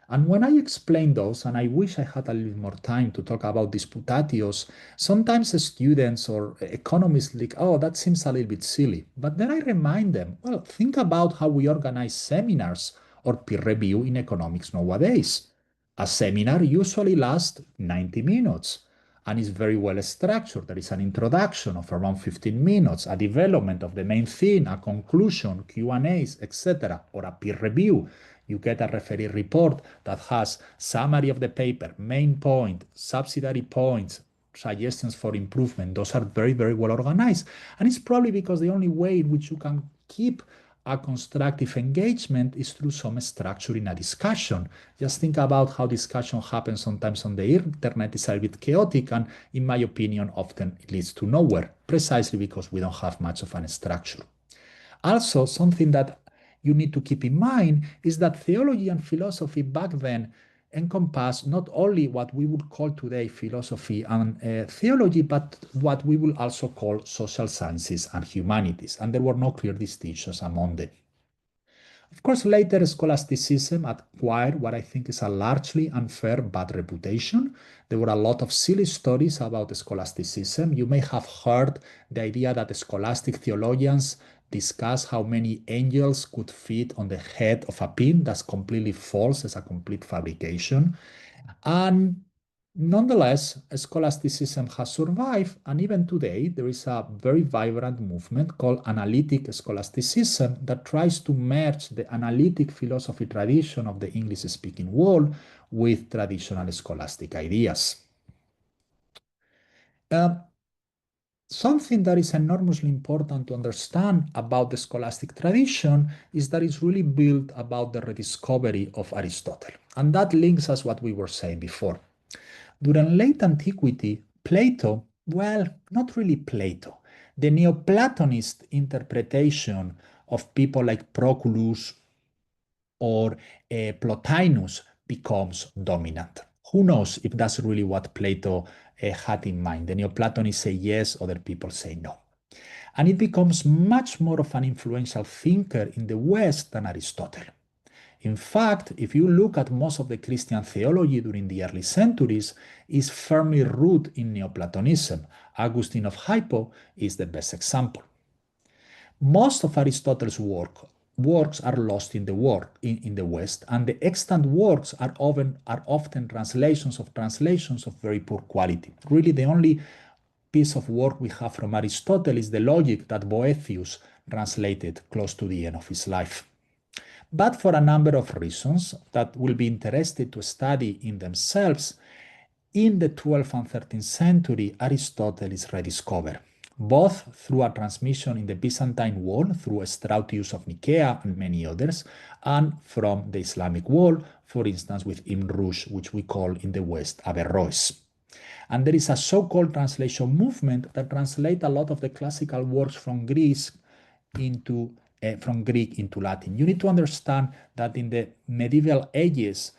[SPEAKER 2] And when I explain those, and I wish I had a little more time to talk about disputatios, sometimes students or economists like, oh, that seems a little bit silly. But then I remind them, well, think about how we organize seminars or peer review in economics nowadays. A seminar usually lasts 90 minutes and is very well structured. There is an introduction of around 15 minutes, a development of the main theme, a conclusion, Q&As, etc., or a peer review. You get a referee report that has summary of the paper, main point, subsidiary points, suggestions for improvement. Those are very, very well organized. And it's probably because the only way in which you can keep a constructive engagement is through some structure in a discussion. Just think about how discussion happens sometimes on the internet. It's a bit chaotic, and in my opinion, often it leads to nowhere, precisely because we don't have much of a structure. Also, something that you need to keep in mind is that theology and philosophy back then encompass not only what we would call today philosophy and theology, but what we will also call social sciences and humanities, and there were no clear distinctions among them. Of course, later scholasticism acquired what I think is a largely unfair bad reputation. There were a lot of silly stories about scholasticism. You may have heard the idea that scholastic theologians discuss how many angels could fit on the head of a pin. That's completely false. It's a complete fabrication. And nonetheless, scholasticism has survived, and even today there is a very vibrant movement called analytic scholasticism that tries to merge the analytic philosophy tradition of the English-speaking world with traditional scholastic ideas. Something that is enormously important to understand about the scholastic tradition is that it's really built about the rediscovery of Aristotle. And that links us what we were saying before. During late antiquity, Plato, well, not really Plato, the Neoplatonist interpretation of people like Proculus or Plotinus becomes dominant. Who knows if that's really what Plato had in mind? The Neoplatonists say yes, other people say no. And it becomes much more of an influential thinker in the West than Aristotle. In fact, if you look at most of the Christian theology during the early centuries, is firmly rooted in Neoplatonism. Augustine of Hippo is the best example. Most of Aristotle's works are lost in the West, and the extant works are often translations of very poor quality. Really, the only piece of work we have from Aristotle is the Logic that Boethius translated close to the end of his life. But for a number of reasons that will be interested to study in themselves, in the 12th and 13th century, Aristotle is rediscovered, both through a transmission in the Byzantine world through Straudius of Nicaea and many others, and from the Islamic world, for instance, with Ibn Rushd, which we call in the West Averroes. And there is a so-called translation movement that translates a lot of the classical works from Greek into Latin. You need to understand that in the medieval ages,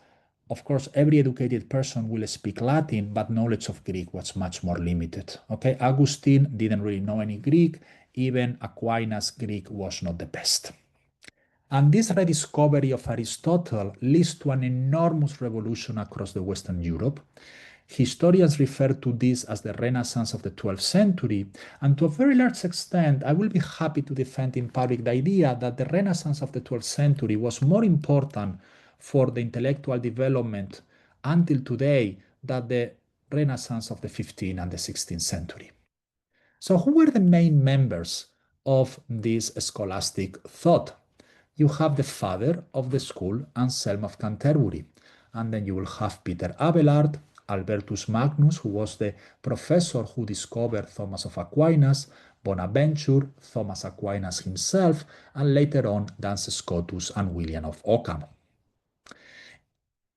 [SPEAKER 2] of course, every educated person will speak Latin, but knowledge of Greek was much more limited. Okay, Augustine didn't really know any Greek. Even Aquinas' Greek was not the best. And this rediscovery of Aristotle leads to an enormous revolution across the Western Europe. Historians refer to this as the Renaissance of the 12th century, and to a very large extent, I will be happy to defend in public the idea that the Renaissance of the 12th century was more important for the intellectual development until today than the Renaissance of the 15th and the 16th century. So who were the main members of this scholastic thought? You have the father of the school, Anselm of Canterbury, and then you will have Peter Abelard, Albertus Magnus, who was the professor who discovered Thomas of Aquinas, Bonaventure, Thomas Aquinas himself, and later on Duns Scotus and William of Ockham.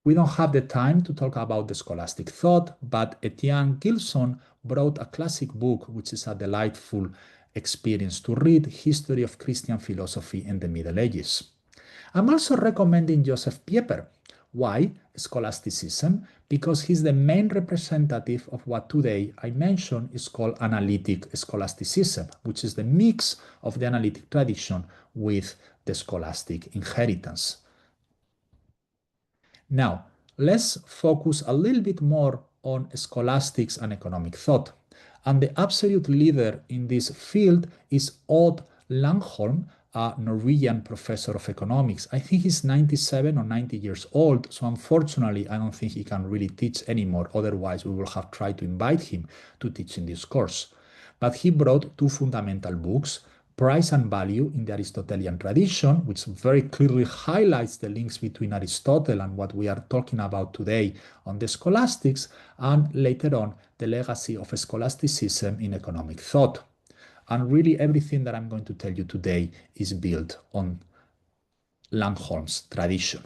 [SPEAKER 2] We don't have the time to talk about the scholastic thought, but Etienne Gilson brought a classic book, which is a delightful experience to read, History of Christian Philosophy in the Middle Ages. I'm also recommending Joseph Pieper. Why? Scholasticism, because he's the main representative of what today I mentioned is called analytic scholasticism, which is the mix of the analytic tradition with the scholastic inheritance. Now, let's focus a little bit more on scholastics and economic thought. And the absolute leader in this field is Odd Langholm, a Norwegian professor of economics. I think he's 97 or 90 years old, so unfortunately, I don't think he can really teach anymore. Otherwise, we will have tried to invite him to teach in this course. But he brought two fundamental books, Price and Value in the Aristotelian Tradition, which very clearly highlights the links between Aristotle and what we are talking about today on the scholastics, and later on, The Legacy of Scholasticism in Economic Thought. And really everything that I'm going to tell you today is built on Langholm's tradition.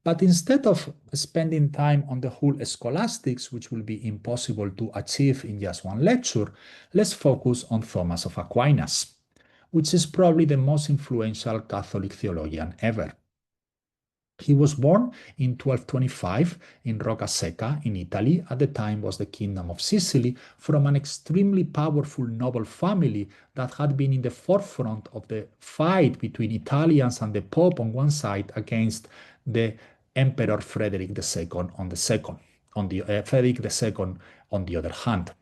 [SPEAKER 2] But instead of spending time on the whole scholastics, which will be impossible to achieve in just one lecture, let's focus on Thomas of Aquinas, which is probably the most influential Catholic theologian ever. He was born in 1225 in Roccasecca in Italy, at the time was the Kingdom of Sicily, from an extremely powerful noble family that had been in the forefront of the fight between Italians and the Pope on one side against the Emperor Frederick II on the other hand.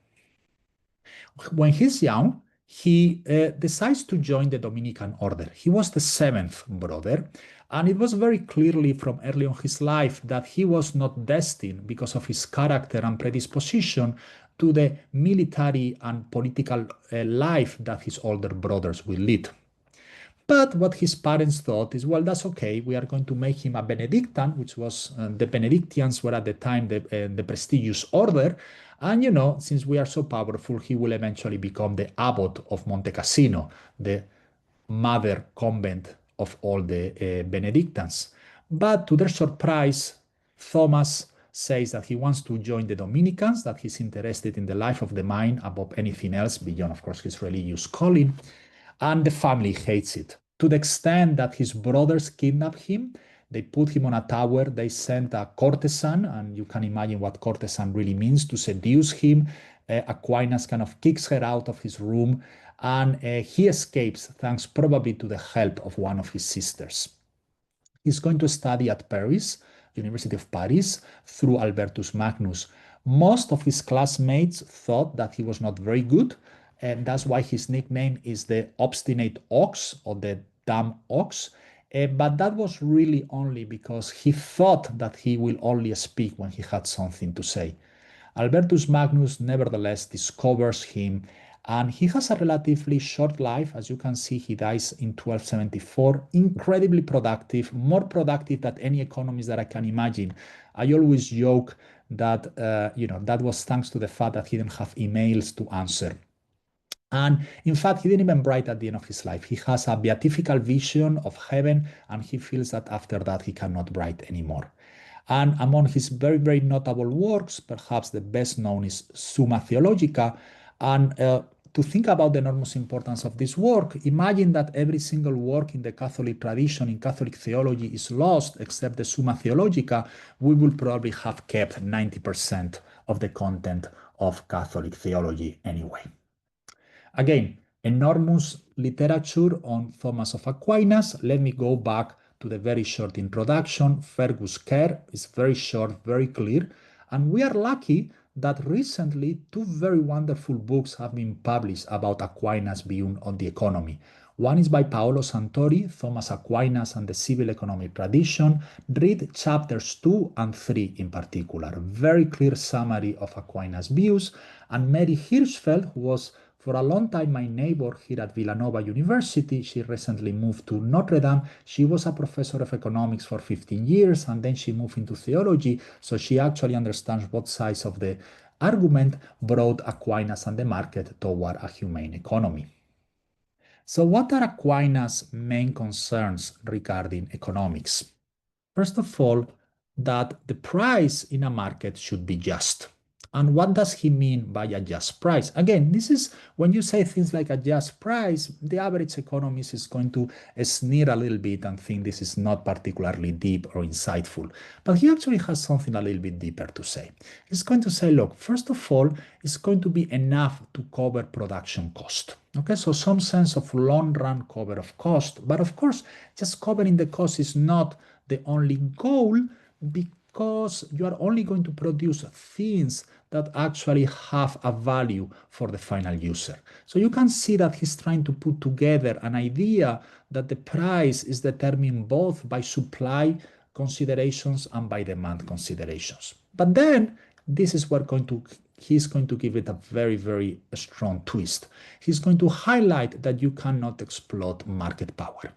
[SPEAKER 2] When he's young, he decides to join the Dominican order. He was the seventh brother, and it was very clearly from early on his life that he was not destined, because of his character and predisposition, to the military and political life that his older brothers will lead. But what his parents thought is, well, that's okay. We are going to make him a Benedictine, which was the Benedictines were at the time the prestigious order. And, since we are so powerful, he will eventually become the abbot of Monte Cassino, the mother convent of all the Benedictines. But to their surprise, Thomas says that he wants to join the Dominicans, that he's interested in the life of the mind above anything else, beyond, of course, his religious calling. And the family hates it, to the extent that his brothers kidnap him. They put him on a tower. They sent a courtesan, and you can imagine what courtesan really means, to seduce him. Aquinas kind of kicks her out of his room, and he escapes thanks probably to the help of one of his sisters. He's going to study at Paris, University of Paris, through Albertus Magnus. Most of his classmates thought that he was not very good, and that's why his nickname is the obstinate ox, or the dumb ox. But that was really only because he thought that he will only speak when he had something to say. Albertus Magnus nevertheless discovers him, and he has a relatively short life. As you can see, he dies in 1274, incredibly productive, more productive than any economist that I can imagine. I always joke that, that was thanks to the fact that he didn't have emails to answer. And in fact, he didn't even write at the end of his life. He has a beatifical vision of heaven, and he feels that after that he cannot write anymore. And among his very, very notable works, perhaps the best known is Summa Theologica. And to think about the enormous importance of this work, imagine that every single work in the Catholic tradition, in Catholic theology, is lost except the Summa Theologica. We will probably have kept 90% of the content of Catholic theology anyway. Again, enormous literature on Thomas of Aquinas. Let me go back to the very short introduction. Fergus Kerr is very short, very clear. And we are lucky that recently two very wonderful books have been published about Aquinas' view on the economy. One is by Paolo Santori, Thomas Aquinas and the Civil Economic Tradition. Read chapters 2 and 3 in particular. Very clear summary of Aquinas' views. And Mary Hirschfeld, who was for a long time my neighbor here at Villanova University. She recently moved to Notre Dame. She was a professor of economics for 15 years, and then she moved into theology, so she actually understands both sides of the argument brought Aquinas and the market toward a humane economy. So what are Aquinas' main concerns regarding economics? First of all, that the price in a market should be just. And what does he mean by a just price? Again, this is when you say things like a just price, the average economist is going to sneer a little bit and think this is not particularly deep or insightful. But he actually has something a little bit deeper to say. He's going to say, look, first of all, it's going to be enough to cover production cost. Okay, so some sense of long run cover of cost. But of course, just covering the cost is not the only goal, because you are only going to produce things that actually have a value for the final user. So you can see that he's trying to put together an idea that the price is determined both by supply considerations and by demand considerations. But then this is what he's going to give it a very, very strong twist. He's going to highlight that you cannot exploit market power.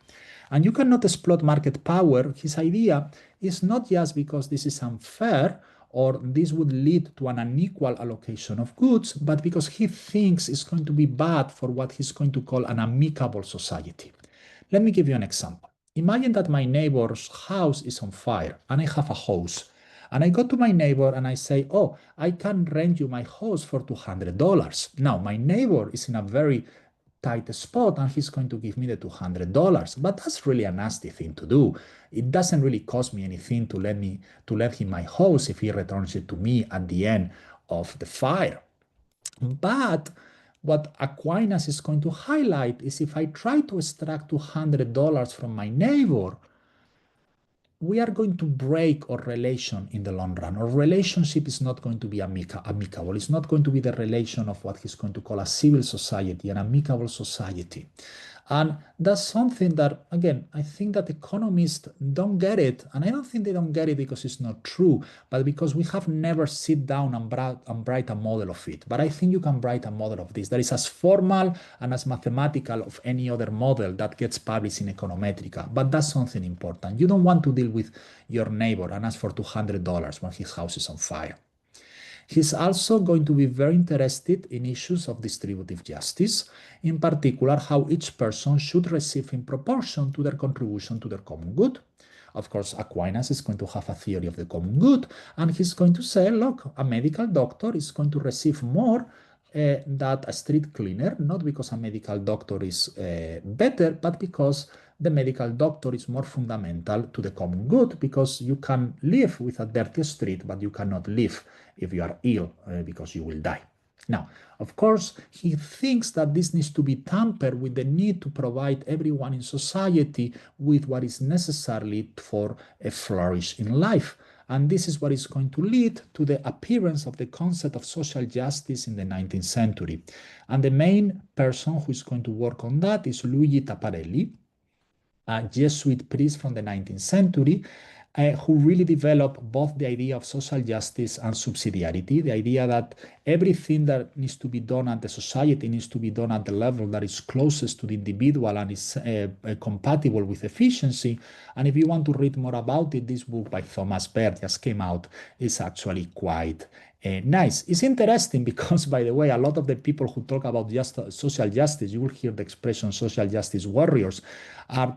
[SPEAKER 2] And you cannot exploit market power. His idea is not just because this is unfair or this would lead to an unequal allocation of goods, but because he thinks it's going to be bad for what he's going to call an amicable society. Let me give you an example. Imagine that my neighbor's house is on fire and I have a hose. And I go to my neighbor and I say, oh, I can rent you my hose for $200. Now, my neighbor is in a very tight spot and he's going to give me the $200. But that's really a nasty thing to do. It doesn't really cost me anything to let him my hose if he returns it to me at the end of the fire. But what Aquinas is going to highlight is if I try to extract $200 from my neighbor, we are going to break our relation in the long run. Our relationship is not going to be amicable. It's not going to be the relation of what he's going to call a civil society, an amicable society. And that's something that, again, I think that economists don't get it. And I don't think they don't get it because it's not true, but because we have never sit down and write a model of it. But I think you can write a model of this that is as formal and as mathematical of any other model that gets published in Econometrica. But that's something important. You don't want to deal with your neighbor and ask for $200 when his house is on fire. He's also going to be very interested in issues of distributive justice, in particular, how each person should receive in proportion to their contribution to their common good. Of course, Aquinas is going to have a theory of the common good, and he's going to say, look, a medical doctor is going to receive more than a street cleaner, not because a medical doctor is better, but because the medical doctor is more fundamental to the common good, because you can live with a dirty street, but you cannot live if you are ill because you will die. Now, of course, he thinks that this needs to be tempered with the need to provide everyone in society with what is necessary for a flourish in life. And this is what is going to lead to the appearance of the concept of social justice in the 19th century. And the main person who is going to work on that is Luigi Tapparelli, a Jesuit priest from the 19th century, who really developed both the idea of social justice and subsidiarity, the idea that everything that needs to be done at the society needs to be done at the level that is closest to the individual and is compatible with efficiency. And if you want to read more about it, this book by Thomas Aquinas just came out. It's actually quite nice. It's interesting because, by the way, a lot of the people who talk about social justice, you will hear the expression social justice warriors,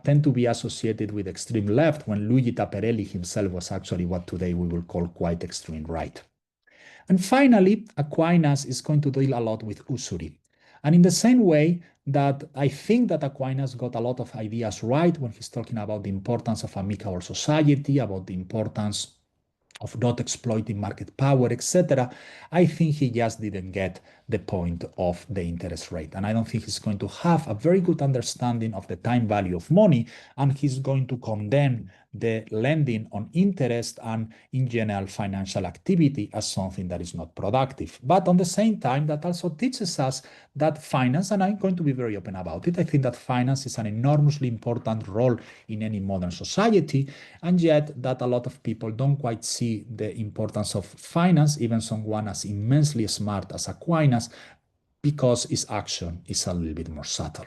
[SPEAKER 2] tend to be associated with extreme left, when Luigi Tapparelli himself was actually what today we will call quite extreme right. And finally, Aquinas is going to deal a lot with usury. And in the same way that I think that Aquinas got a lot of ideas right when he's talking about the importance of amicable society, about the importance of not exploiting market power, etc., I think he just didn't get the point of the interest rate. And I don't think he's going to have a very good understanding of the time value of money, and he's going to condemn the lending on interest and, in general, financial activity as something that is not productive. But on the same time, that also teaches us that finance, and I'm going to be very open about it, I think that finance is an enormously important role in any modern society, and yet that a lot of people don't quite see the importance of finance, even someone as immensely smart as Aquinas, because his action is a little bit more subtle.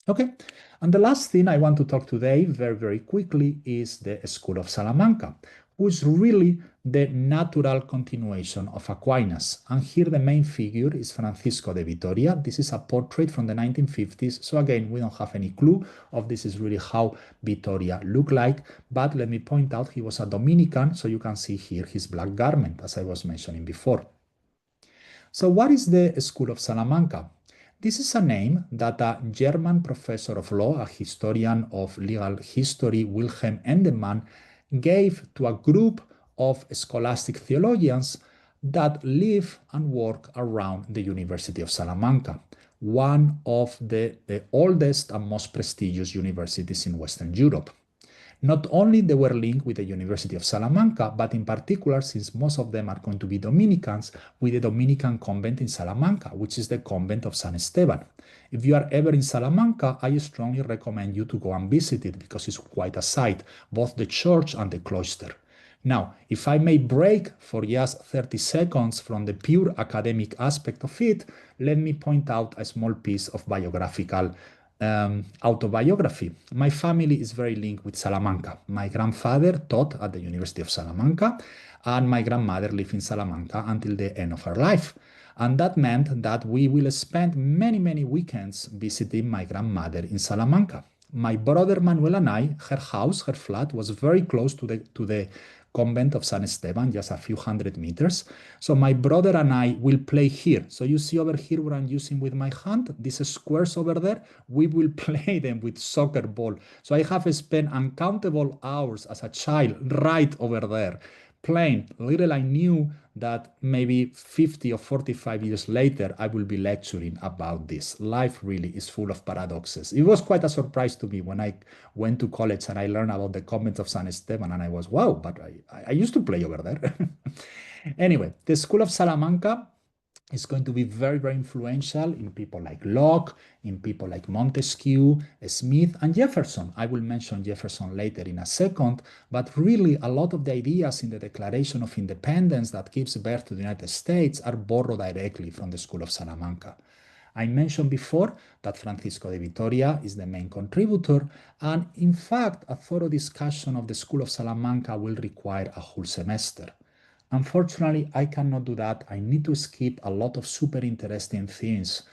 [SPEAKER 2] Okay, and the last thing I want to talk today very, very quickly is the School of Salamanca, who is really the natural continuation of Aquinas. And here the main figure is Francisco de Vitoria. This is a portrait from the 1950s. So again, we don't have any clue of this is really how Vitoria looked like. But let me point out he was a Dominican, so you can see here his black garment, as I was mentioning before. So what is the School of Salamanca? This is a name that a German professor of law, a historian of legal history, Wilhelm Endemann, gave to a group of scholastic theologians that live and work around the University of Salamanca, one of the oldest and most prestigious universities in Western Europe. Not only they were linked with the University of Salamanca, but in particular, since most of them are going to be Dominicans, with the Dominican convent in Salamanca, which is the convent of San Esteban. If you are ever in Salamanca, I strongly recommend you to go and visit it because it's quite a sight, both the church and the cloister. Now, if I may break for just 30 seconds from the pure academic aspect of it, let me point out a small piece of biographical autobiography. My family is very linked with Salamanca. My grandfather taught at the University of Salamanca, and my grandmother lived in Salamanca until the end of her life. And that meant that we will spend many, many weekends visiting my grandmother in Salamanca. My brother Manuel and I, her house, her flat, was very close to the convent of San Esteban, just a few hundred meters. So my brother and I will play here. So you see over here what I'm using with my hand, these squares over there, we will play them with soccer ball. So I have spent uncountable hours as a child right over there playing. Little I knew that maybe 50 or 45 years later, I will be lecturing about this. Life really is full of paradoxes. It was quite a surprise to me when I went to college and I learned about the convent of San Esteban, and I was, wow, but I used to play over there. Anyway, the School of Salamanca is going to be very, very influential in people like Locke, in people like Montesquieu, Smith, and Jefferson. I will mention Jefferson later in a second, but really a lot of the ideas in the Declaration of Independence that gives birth to the United States are borrowed directly from the School of Salamanca. I mentioned before that Francisco de Vitoria is the main contributor, and in fact, a thorough discussion of the School of Salamanca will require a whole semester. Unfortunately, I cannot do that. I need to skip a lot of super interesting things,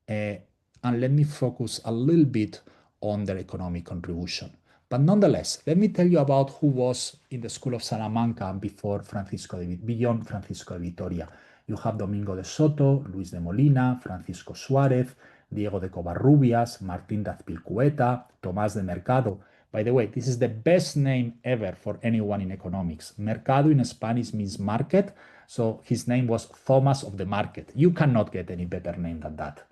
[SPEAKER 2] and let me focus a little bit on their economic contribution. But nonetheless, let me tell you about who was in the School of Salamanca beyond Francisco de Vitoria. You have Domingo de Soto, Luis de Molina, Francisco Suárez, Diego de Covarrubias, Martín de Azpilcueta, Tomás de Mercado. By the way, this is the best name ever for anyone in economics. Mercado in Spanish means market, so his name was Thomas of the Market. You cannot get any better name than that.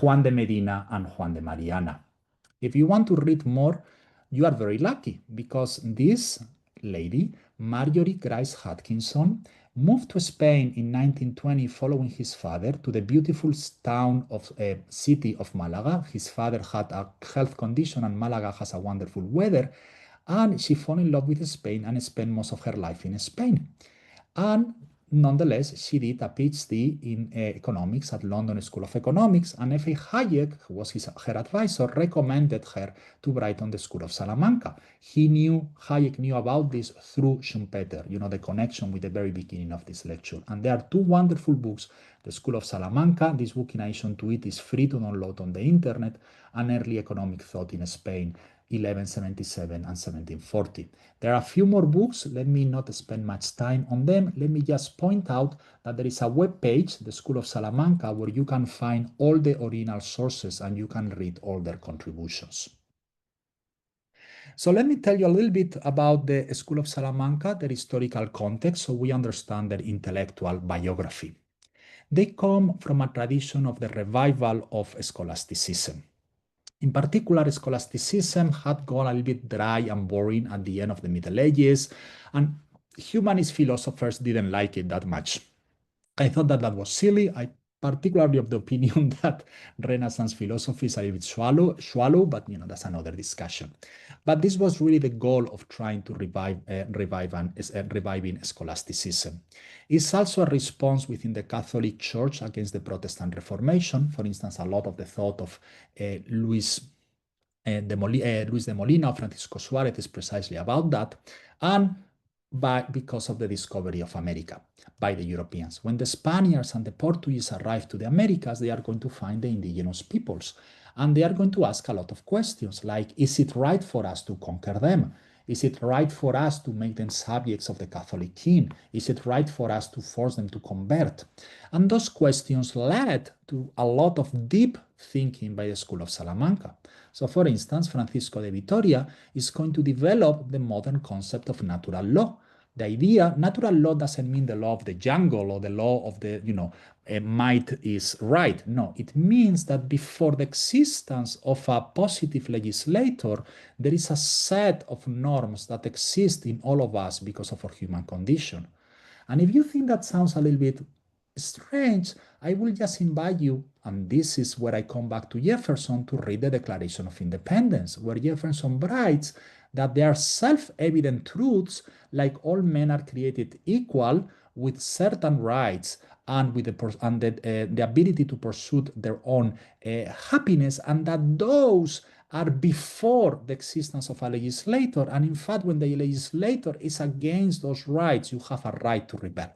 [SPEAKER 2] Juan de Medina and Juan de Mariana. If you want to read more, you are very lucky because this lady, Marjorie Grice Hutchinson, moved to Spain in 1920 following his father to the beautiful town of city of Malaga. His father had a health condition and Malaga has a wonderful weather, and she fell in love with Spain and spent most of her life in Spain. And nonetheless, she did a PhD in economics at London School of Economics, and F.A. Hayek, who was her advisor, recommended her to write on the School of Salamanca. Hayek knew about this through Schumpeter, the connection with the very beginning of this lecture. And there are two wonderful books, The School of Salamanca. This book, in addition to it, is free to download on the internet, and Early Economic Thought in Spain, 1177 and 1740. There are a few more books. Let me not spend much time on them. Let me just point out that there is a web page, the School of Salamanca, where you can find all the original sources and you can read all their contributions. So let me tell you a little bit about the School of Salamanca, their historical context, so we understand their intellectual biography. They come from a tradition of the revival of scholasticism. In particular, scholasticism had gone a little bit dry and boring at the end of the Middle Ages, and humanist philosophers didn't like it that much. I thought that was silly. I particularly of the opinion that Renaissance philosophy is a little bit shallow, but that's another discussion. But this was really the goal of trying to reviving scholasticism. It's also a response within the Catholic Church against the Protestant Reformation. For instance, a lot of the thought of Luis de Molina or Francisco Suárez is precisely about that. And because of the discovery of America by the Europeans. When the Spaniards and the Portuguese arrive to the Americas, they are going to find the indigenous peoples. And they are going to ask a lot of questions like, is it right for us to conquer them? Is it right for us to make them subjects of the Catholic king? Is it right for us to force them to convert? And those questions led to a lot of deep thinking by the School of Salamanca. So, for instance, Francisco de Vitoria is going to develop the modern concept of natural law. The idea, natural law doesn't mean the law of the jungle or the law of the, might is right. No, it means that before the existence of a positive legislator, there is a set of norms that exist in all of us because of our human condition. And if you think that sounds a little bit strange, I will just invite you, and this is where I come back to Jefferson, to read the Declaration of Independence, where Jefferson writes that there are self-evident truths like all men are created equal with certain rights and with the ability to pursue their own happiness, and that those are before the existence of a legislator. And in fact, when the legislator is against those rights, you have a right to rebel.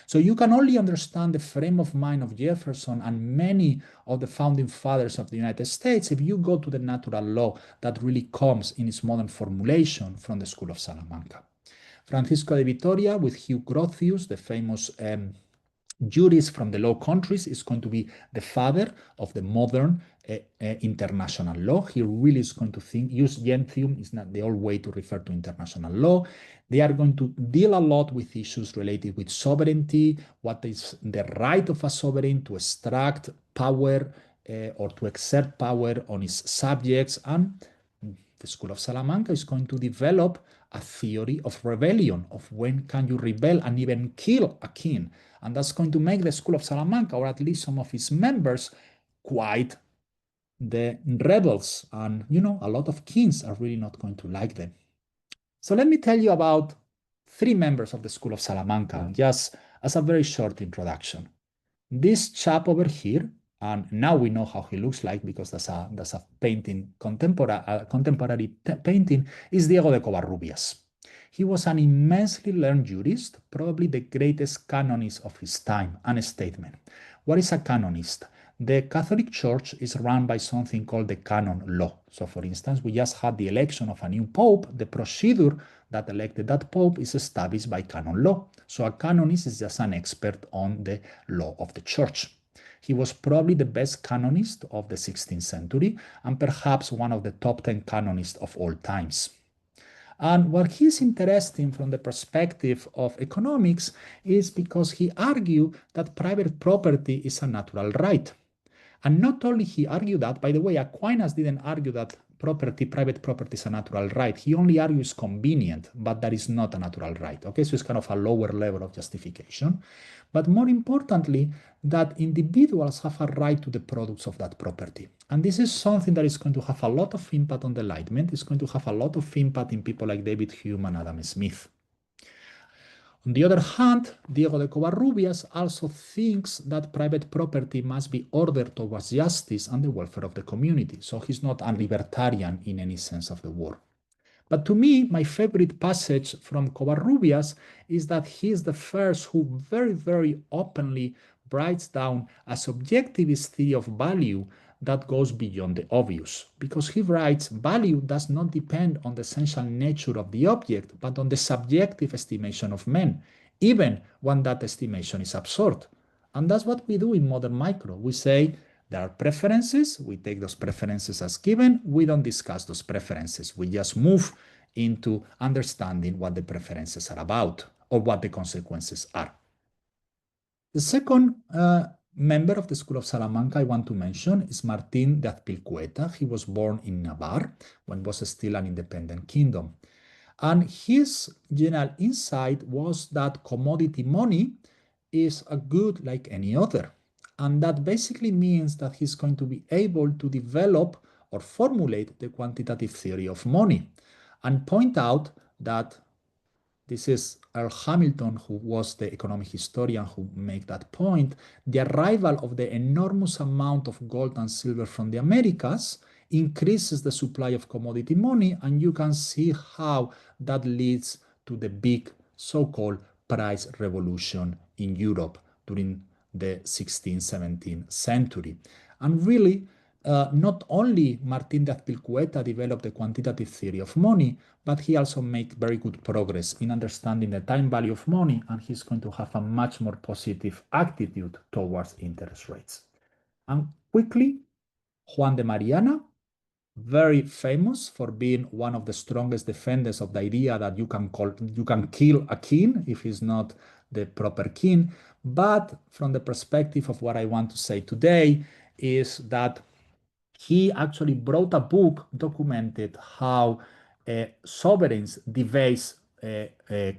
[SPEAKER 2] So you can only understand the frame of mind of Jefferson and many of the founding fathers of the United States if you go to the natural law that really comes in its modern formulation from the School of Salamanca. Francisco de Vitoria, with Hugh Grotius, the famous jurist from the Low Countries, is going to be the father of the modern international law. He really is going to use gentium is not the old way to refer to international law. They are going to deal a lot with issues related with sovereignty, what is the right of a sovereign to extract power or to exert power on its subjects. And the School of Salamanca is going to develop a theory of rebellion, of when can you rebel and even kill a king. And that's going to make the School of Salamanca, or at least some of its members, quite the rebels. And, a lot of kings are really not going to like them. So let me tell you about 3 members of the School of Salamanca, just as a very short introduction. This chap over here, and now we know how he looks like because that's a painting, contemporary painting, is Diego de Covarrubias. He was an immensely learned jurist, probably the greatest canonist of his time, and a statesman. What is a canonist? The Catholic Church is run by something called the canon law. So, for instance, we just had the election of a new pope. The procedure that elected that pope is established by canon law. So a canonist is just an expert on the law of the church. He was probably the best canonist of the 16th century and perhaps one of the top 10 canonists of all times. And what he's interesting from the perspective of economics is because he argued that private property is a natural right. And not only he argued that, by the way, Aquinas didn't argue that private property is a natural right. He only argues convenient, but that is not a natural right. Okay, so it's kind of a lower level of justification. But more importantly, that individuals have a right to the products of that property. And this is something that is going to have a lot of impact on the Enlightenment. It's going to have a lot of impact in people like David Hume and Adam Smith. On the other hand, Diego de Covarrubias also thinks that private property must be ordered towards justice and the welfare of the community. So he's not a libertarian in any sense of the word. But to me, my favorite passage from Covarrubias is that he is the first who very, very openly writes down a subjectivist theory of value that goes beyond the obvious, because he writes, value does not depend on the essential nature of the object, but on the subjective estimation of men, even when that estimation is absurd. And that's what we do in modern micro. We say there are preferences, we take those preferences as given, we don't discuss those preferences, we just move into understanding what the preferences are about or what the consequences are. The second member of the School of Salamanca I want to mention is Martín de Azpilcueta. He was born in Navarre when it was still an independent kingdom. And his general insight was that commodity money is a good like any other. And that basically means that he's going to be able to develop or formulate the quantitative theory of money and point out that this is Earl Hamilton, who was the economic historian who made that point. The arrival of the enormous amount of gold and silver from the Americas increases the supply of commodity money, and you can see how that leads to the big so-called price revolution in Europe during the 16th, 17th century. And really, not only Martín de Azpilcueta developed the quantitative theory of money, but he also made very good progress in understanding the time value of money, and he's going to have a much more positive attitude towards interest rates. And quickly, Juan de Mariana, very famous for being one of the strongest defenders of the idea that you can kill a king if he's not the proper king. But from the perspective of what I want to say today is that he actually wrote a book documented how sovereigns debase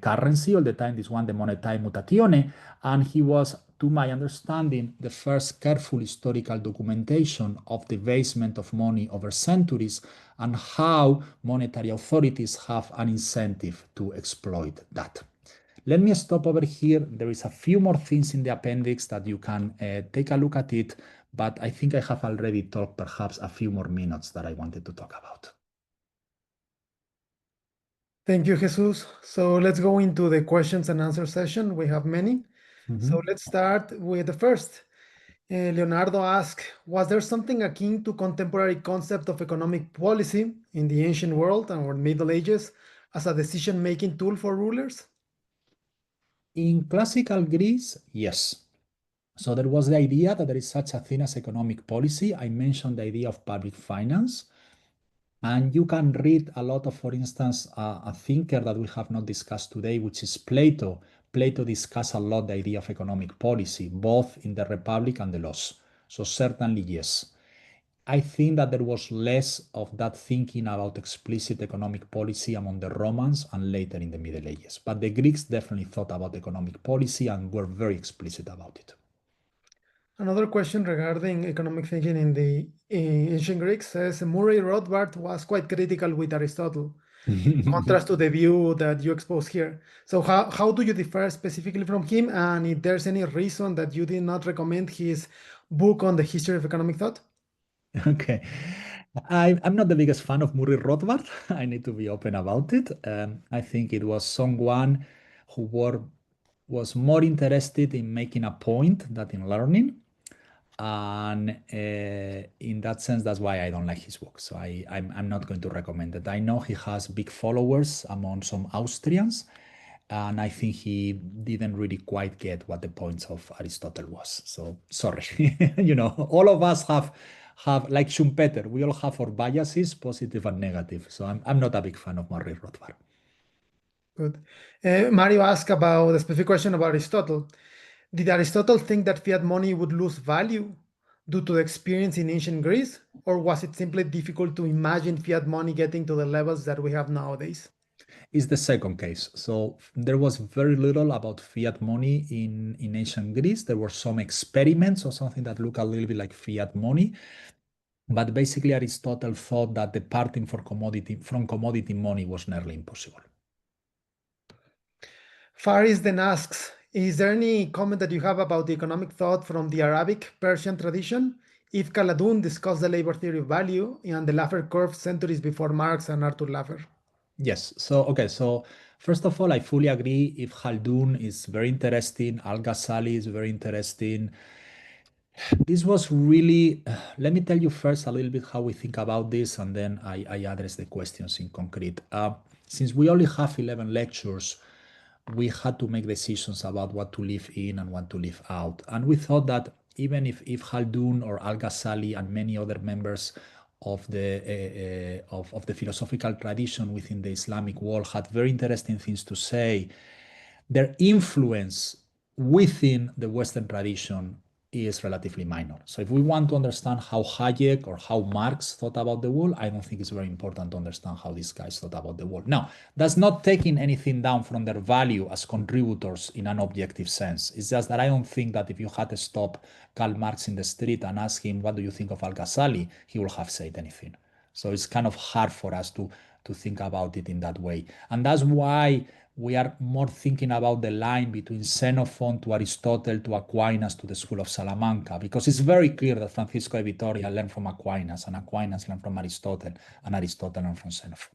[SPEAKER 2] currency all the time. This one, the monetae mutatione, and he was, to my understanding, the first careful historical documentation of the debasement of money over centuries and how monetary authorities have an incentive to exploit that. Let me stop over here. There is a few more things in the appendix that you can take a look at it, but I think I have already talked perhaps a few more minutes that I wanted to talk about.
[SPEAKER 1] Thank you, Jesus. So let's go into the questions and answer session. We have many. So let's start with the first. Leonardo asked, was there something akin to contemporary concept of economic policy in the ancient world or Middle Ages as a decision-making tool for rulers?
[SPEAKER 2] In classical Greece, yes. So there was the idea that there is such a thing as economic policy. I mentioned the idea of public finance. And you can read a lot of, for instance, a thinker that we have not discussed today, which is Plato. Plato discussed a lot the idea of economic policy, both in the Republic and the Laws. So certainly, yes. I think that there was less of that thinking about explicit economic policy among the Romans and later in the Middle Ages. But the Greeks definitely thought about economic policy and were very explicit about it.
[SPEAKER 1] Another question regarding economic thinking in the ancient Greeks says Murray Rothbard was quite critical with Aristotle, in contrast to the view that you expose here. So how do you differ specifically from him? And if there's any reason that you did not recommend his book on the history of economic thought?
[SPEAKER 2] Okay. I'm not the biggest fan of Murray Rothbard. I need to be open about it. I think it was someone who was more interested in making a point than in learning. And in that sense, that's why I don't like his book. So I'm not going to recommend it. I know he has big followers among some Austrians, and I think he didn't really quite get what the points of Aristotle was. So sorry, all of us have like Schumpeter. We all have our biases, positive and negative. So I'm not a big fan of Murray Rothbard.
[SPEAKER 1] Good. Mario asked about a specific question about Aristotle. Did Aristotle think that fiat money would lose value due to the experience in ancient Greece, or was it simply difficult to imagine fiat money getting to the levels that we have nowadays?
[SPEAKER 2] Is the second case. So there was very little about fiat money in ancient Greece. There were some experiments or something that look a little bit like fiat money. But basically, Aristotle thought that departing from commodity money was nearly impossible.
[SPEAKER 1] Faris then asks, is there any comment that you have about the economic thought from the Arabic Persian tradition? If Khaldun discussed the labor theory of value and the Laffer curve centuries before Marx and Arthur Laffer.
[SPEAKER 2] Yes. So, okay. So first of all, I fully agree. If Khaldun is very interesting, Al-Ghazali is very interesting. This was really, let me tell you first a little bit how we think about this, and then I address the questions in concrete. Since we only have 11 lectures, we had to make decisions about what to leave in and what to leave out. And we thought that even if Khaldun or Al-Ghazali and many other members of the philosophical tradition within the Islamic world had very interesting things to say, their influence within the Western tradition is relatively minor. So if we want to understand how Hayek or how Marx thought about the world, I don't think it's very important to understand how these guys thought about the world. Now, that's not taking anything down from their value as contributors in an objective sense. It's just that I don't think that if you had to stop Karl Marx in the street and ask him, what do you think of Al-Ghazali, he will have said anything. So it's kind of hard for us to think about it in that way. And that's why we are more thinking about the line between Xenophon to Aristotle to Aquinas to the School of Salamanca, because it's very clear that Francisco de Vitoria learned from Aquinas, and Aquinas learned from Aristotle, and Aristotle learned from Xenophon.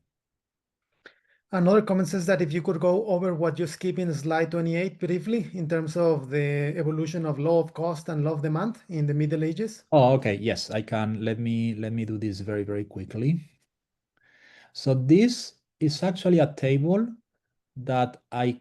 [SPEAKER 1] Another comment says that if you could go over what you skip in slide 28 briefly in terms of the evolution of law of cost and law of demand in the Middle Ages.
[SPEAKER 2] Oh, okay. Yes, I can. Let me do this very, very quickly. So this is actually a table that I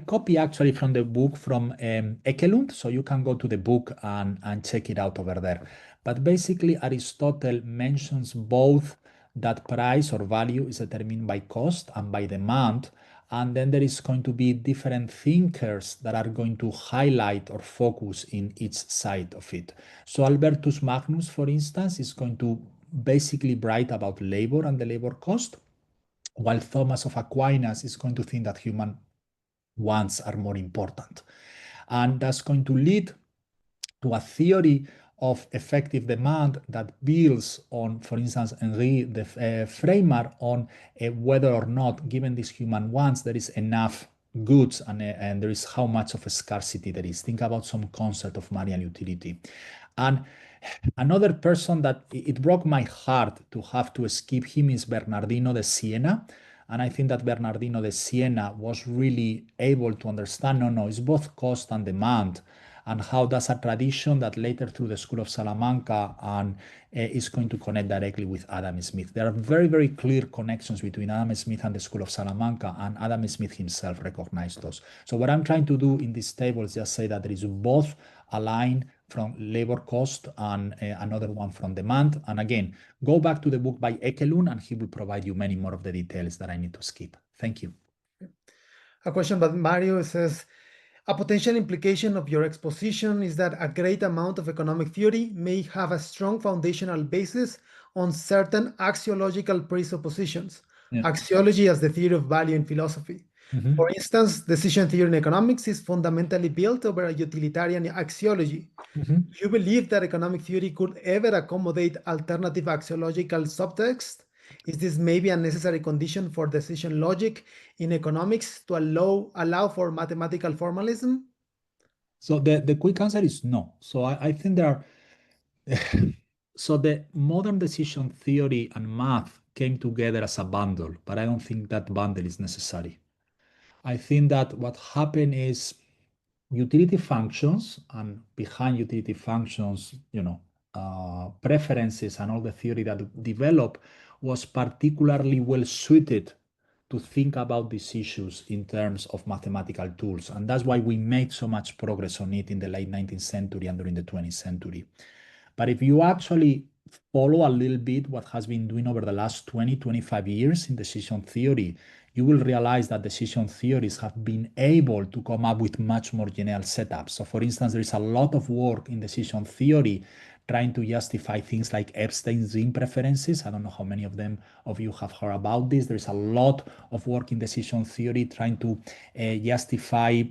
[SPEAKER 2] copy actually from the book from Ekelund, so you can go to the book and check it out over there. But basically, Aristotle mentions both that price or value is determined by cost and by demand. And then there is going to be different thinkers that are going to highlight or focus in each side of it. So Albertus Magnus, for instance, is going to basically write about labor and the labor cost, while Thomas of Aquinas is going to think that human wants are more important. And that's going to lead to a theory of effective demand that builds on, for instance, Henri the Framer, on whether or not, given these human wants, there is enough goods and there is how much of a scarcity there is. Think about some concept of marital utility. And another person that it broke my heart to have to skip him is Bernardino de Siena. And I think that Bernardino de Siena was really able to understand, no, it's both cost and demand, and how that's a tradition that later through the School of Salamanca and is going to connect directly with Adam Smith. There are very, very clear connections between Adam Smith and the School of Salamanca, and Adam Smith himself recognized those. So what I'm trying to do in this table is just say that there is both a line from labor cost and another one from demand. And again, go back to the book by Ekelund and he will provide you many more of the details that I need to skip. Thank you.
[SPEAKER 1] A question by Mario says, a potential implication of your exposition is that a great amount of economic theory may have a strong foundational basis on certain axiological presuppositions.
[SPEAKER 2] Yeah.
[SPEAKER 1] Axiology as the theory of value in philosophy.
[SPEAKER 2] Mm-hmm.
[SPEAKER 1] For instance, decision theory in economics is fundamentally built over a utilitarian axiology.
[SPEAKER 2] Mm-hmm.
[SPEAKER 1] Do you believe that economic theory could ever accommodate alternative axiological subtext? Is this maybe a necessary condition for decision logic in economics to allow for mathematical formalism?
[SPEAKER 2] So the quick answer is no. So I think there are so the modern decision theory and math came together as a bundle, but I don't think that bundle is necessary. I think that what happened is utility functions, and behind utility functions, preferences and all the theory that developed was particularly well suited to think about these issues in terms of mathematical tools. And that's why we made so much progress on it in the late 19th century and during the 20th century. But if you actually follow a little bit what has been doing over the last 20, 25 years in decision theory, you will realize that decision theories have been able to come up with much more general setups. So for instance, there is a lot of work in decision theory trying to justify things like Epstein's gene preferences. I don't know how many of you have heard about this. There's a lot of work in decision theory trying to justify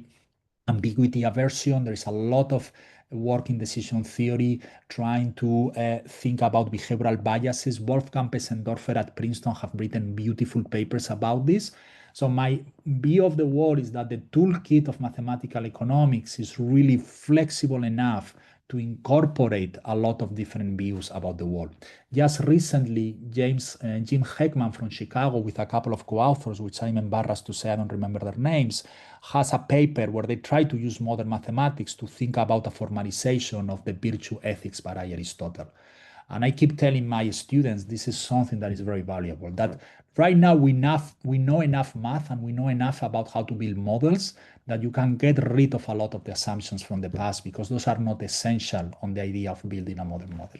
[SPEAKER 2] ambiguity aversion. There is a lot of work in decision theory trying to think about behavioral biases. Wolfgang Pessendorfer at Princeton have written beautiful papers about this. So my view of the world is that the toolkit of mathematical economics is really flexible enough to incorporate a lot of different views about the world. Just recently, Jim Heckman from Chicago, with a couple of co-authors, which I'm embarrassed to say I don't remember their names, has a paper where they try to use modern mathematics to think about a formalization of the virtue ethics by Aristotle. And I keep telling my students this is something that is very valuable, that right now we know enough math and we know enough about how to build models that you can get rid of a lot of the assumptions from the past, because those are not essential on the idea of building a modern model.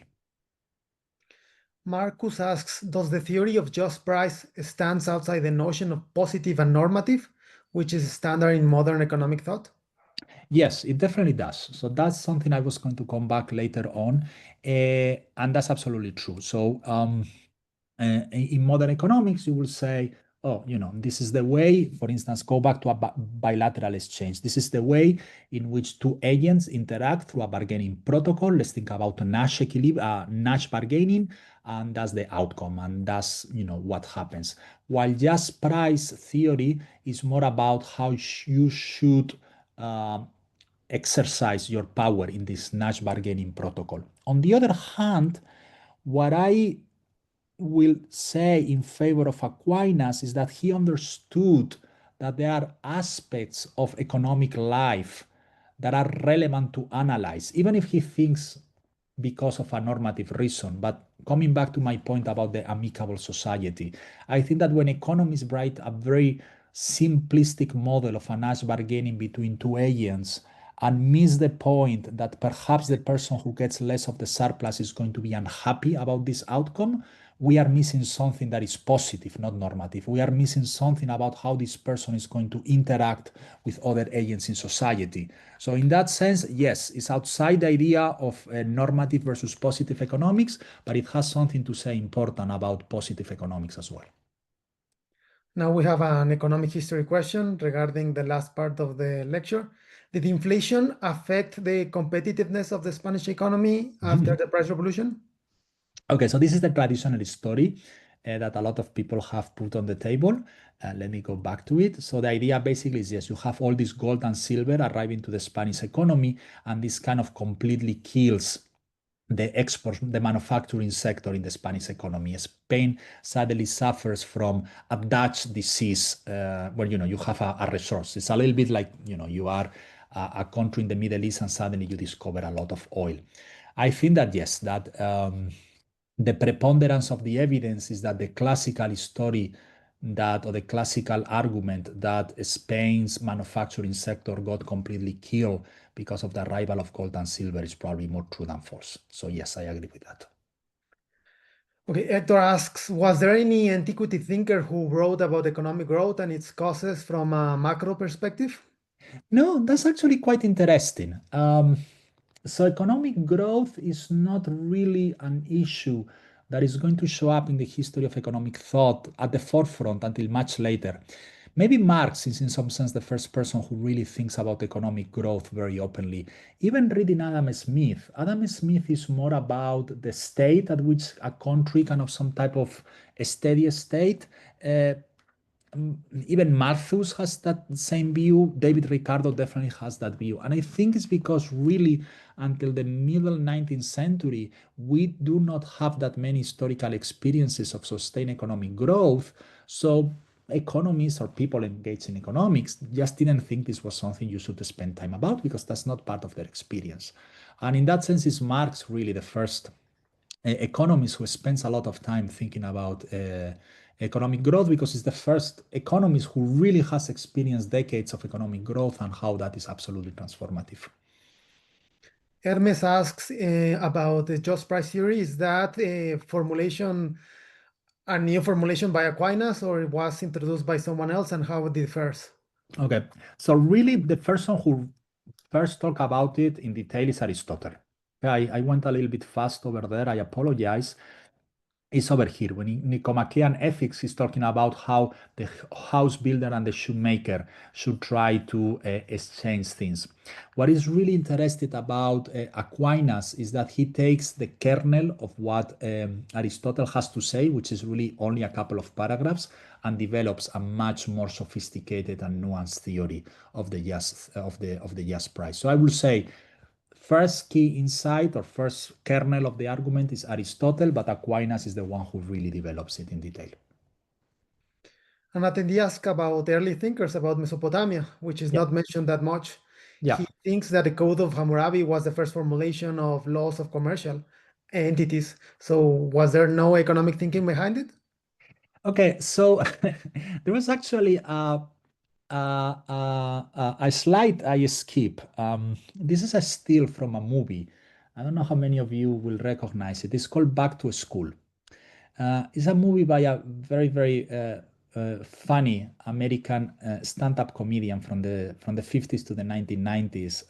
[SPEAKER 1] Marcus asks, does the theory of just price stands outside the notion of positive and normative, which is standard in modern economic thought?
[SPEAKER 2] Yes, it definitely does. So that's something I was going to come back later on. And that's absolutely true. So in modern economics, you will say, oh, this is the way, for instance, go back to a bilateral exchange. This is the way in which two agents interact through a bargaining protocol. Let's think about a Nash bargaining, and that's the outcome, and that's what happens. While just price theory is more about how you should exercise your power in this Nash bargaining protocol. On the other hand, What I will say in favor of Aquinas is that he understood that there are aspects of economic life that are relevant to analyze, even if he thinks because of a normative reason. But coming back to my point about the amicable society, I think that when economists write a very simplistic model of an Nash bargaining between two agents and miss the point that perhaps the person who gets less of the surplus is going to be unhappy about this outcome, we are missing something that is positive, not normative. We are missing something about how this person is going to interact with other agents in society. So, in that sense, yes, it's outside the idea of normative versus positive economics, but it has something to say important about positive economics as well.
[SPEAKER 1] Now we have an economic history question regarding the last part of the lecture. Did inflation affect the competitiveness of the Spanish economy after the price revolution?
[SPEAKER 2] Okay, so this is the traditional story that a lot of people have put on the table. Let me go back to it. So the idea basically is, yes, you have all this gold and silver arriving to the Spanish economy, and this kind of completely kills the export, the manufacturing sector in the Spanish economy. Spain sadly suffers from a Dutch disease where you have a resource. It's a little bit like you are a country in the Middle East and suddenly you discover a lot of oil. I think that yes, that the preponderance of the evidence is that the classical story that, or the classical argument that Spain's manufacturing sector got completely killed because of the arrival of gold and silver is probably more true than false. So yes, I agree with that.
[SPEAKER 1] Okay, Hector asks, was there any antiquity thinker who wrote about economic growth and its causes from a macro perspective?
[SPEAKER 2] No, that's actually quite interesting. So economic growth is not really an issue that is going to show up in the history of economic thought at the forefront until much later. Maybe Marx is in some sense the first person who really thinks about economic growth very openly. Even reading Adam Smith, Adam Smith is more about the state at which a country can have some type of steady state. Uh, Even Malthus has that same view. David Ricardo definitely has that view. And I think it's because really until the middle 19th century, we do not have that many historical experiences of sustained economic growth. So economists or people engaged in economics just didn't think this was something you should spend time about because that's not part of their experience. And in that sense, is Marx really the first economist who spends a lot of time thinking about economic growth because it's the first economist who really has experienced decades of economic growth and how that is absolutely transformative.
[SPEAKER 1] Hermes asks about the just price theory. Is that a formulation, a new formulation by Aquinas, or it was introduced by someone else, and how it differs?
[SPEAKER 2] Okay, so really the person who first talked about it in detail is Aristotle. I went a little bit fast over there. I apologize. Is over here. When in Nicomachean Ethics, he's talking about how the house builder and the shoemaker should try to exchange things. What is really interesting about Aquinas is that he takes the kernel of what Aristotle has to say, which is really only a couple of paragraphs, and develops a much more sophisticated and nuanced theory of the just price. So I will say first key insight or first kernel of the argument is Aristotle, but Aquinas is the one who really develops it in detail.
[SPEAKER 1] An attendee asked about early thinkers about Mesopotamia, which is
[SPEAKER 2] Yeah,
[SPEAKER 1] not mentioned that much.
[SPEAKER 2] yeah.
[SPEAKER 1] He thinks that the Code of Hammurabi was the first formulation of laws of commercial entities. So, was there no economic thinking behind it?
[SPEAKER 2] Okay, so there was actually a slide I skip. This is a still from a movie. I don't know how many of you will recognize it. It's called Back to School. It's a movie by a very funny American stand-up comedian from the 50s to the 1990s,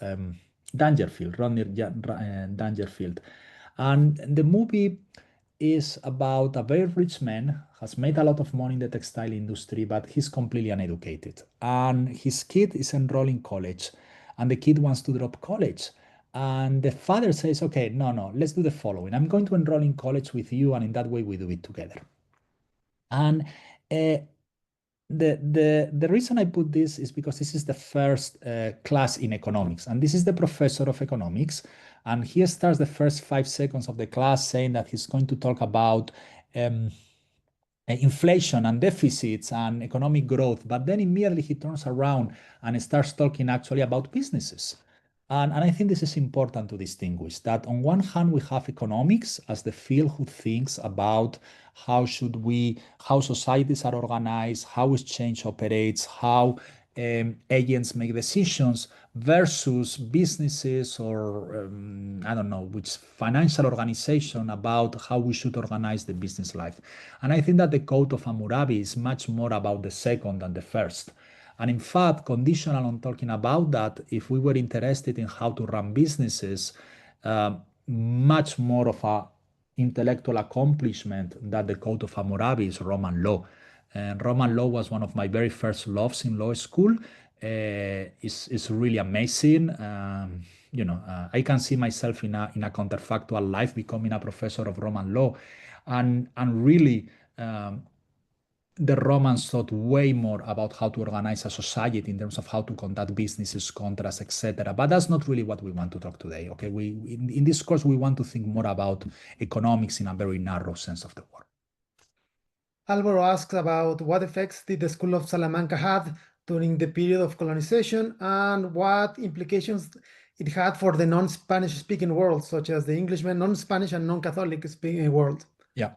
[SPEAKER 2] Dangerfield, Dangerfield, and the movie is about a very rich man has made a lot of money in the textile industry, but he's completely uneducated, and his kid is enrolling college, and the kid wants to drop college. And the father says, okay, no, let's do the following. I'm going to enroll in college with you, and in that way, we do it together. And uh, the reason I put this is because this is the first class in economics, and this is the professor of economics. And he starts the first 5 seconds of the class saying that he's going to talk about um, inflation and deficits and economic growth, but then immediately he turns around and starts talking actually about businesses. And I think this is important to distinguish that on one hand, we have economics as the field who thinks about how societies are organized, how exchange operates, how agents make decisions versus businesses or I don't know which financial organization about how we should organize the business life. And I think that the Code of Hammurabi is much more about the second than the first. And in fact, conditional on talking about that, if we were interested in how to run businesses, much more of a intellectual accomplishment that the Code of Hammurabi is Roman law. And Roman law was one of my very first loves in law school. It's really amazing. I can see myself in a counterfactual life becoming a professor of Roman law, and really. The Romans thought way more about how to organize a society in terms of how to conduct businesses, contracts, etc. But that's not really what we want to talk today. Okay, in this course we want to think more about economics in a very narrow sense of the word.
[SPEAKER 1] Alvaro asks about what effects did the School of Salamanca have during the period of colonization and what implications it had for the non-Spanish speaking world, such as the Englishman, non-Spanish and non-Catholic speaking world.
[SPEAKER 2] Yeah.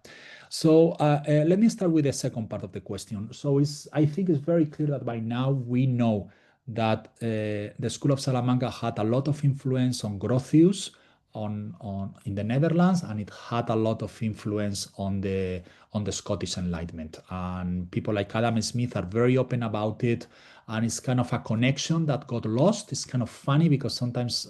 [SPEAKER 2] So let me start with the second part of the question. So I think it's very clear that by now we know that the School of Salamanca had a lot of influence on Grotius in the Netherlands, and it had a lot of influence on the Scottish Enlightenment. And people like Adam Smith are very open about it, and it's kind of a connection that got lost. It's kind of funny because sometimes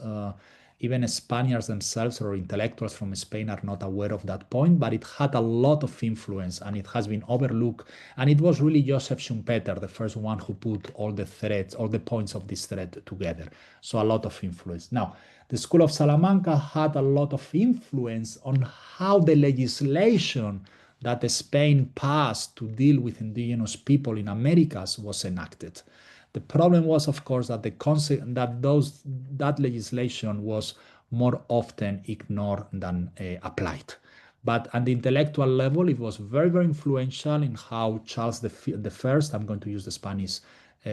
[SPEAKER 2] even Spaniards themselves or intellectuals from Spain are not aware of that point, but it had a lot of influence and it has been overlooked. And it was really Joseph Schumpeter, the first one who put all the threads, all the points of this thread together. So a lot of influence. Now, the School of Salamanca had a lot of influence on how the legislation that Spain passed to deal with indigenous people in Americas was enacted. The problem was, of course, that that legislation was more often ignored than applied. But at the intellectual level, it was very, very influential in how Charles the First, I'm going to use the Spanish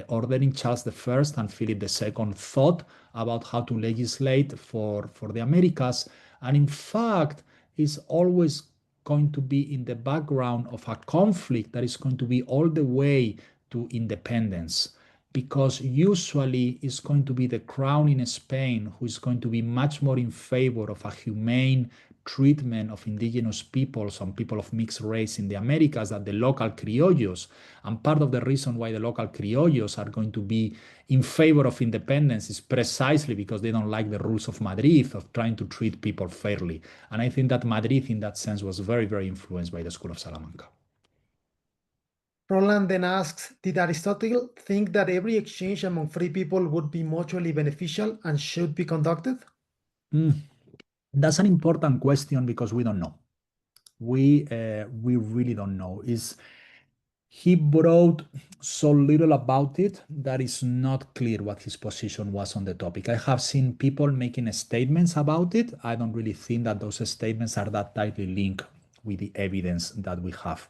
[SPEAKER 2] ordering, Charles the First and Philip II thought about how to legislate for the Americas. And in fact, it's always going to be in the background of a conflict that is going to be all the way to independence, because usually it's going to be the crown in Spain who is going to be much more in favor of a humane treatment of indigenous peoples and people of mixed race in the Americas than the local criollos. And part of the reason why the local criollos are going to be in favor of independence is precisely because they don't like the rules of Madrid of trying to treat people fairly. And I think that Madrid in that sense was very, very influenced by the School of Salamanca.
[SPEAKER 1] Roland then asks, did Aristotle think that every exchange among free people would be mutually beneficial and should be conducted?
[SPEAKER 2] That's an important question because we don't know. We really don't know. He wrote so little about it that it's not clear what his position was on the topic. I have seen people making statements about it. I don't really think that those statements are that tightly linked with the evidence that we have.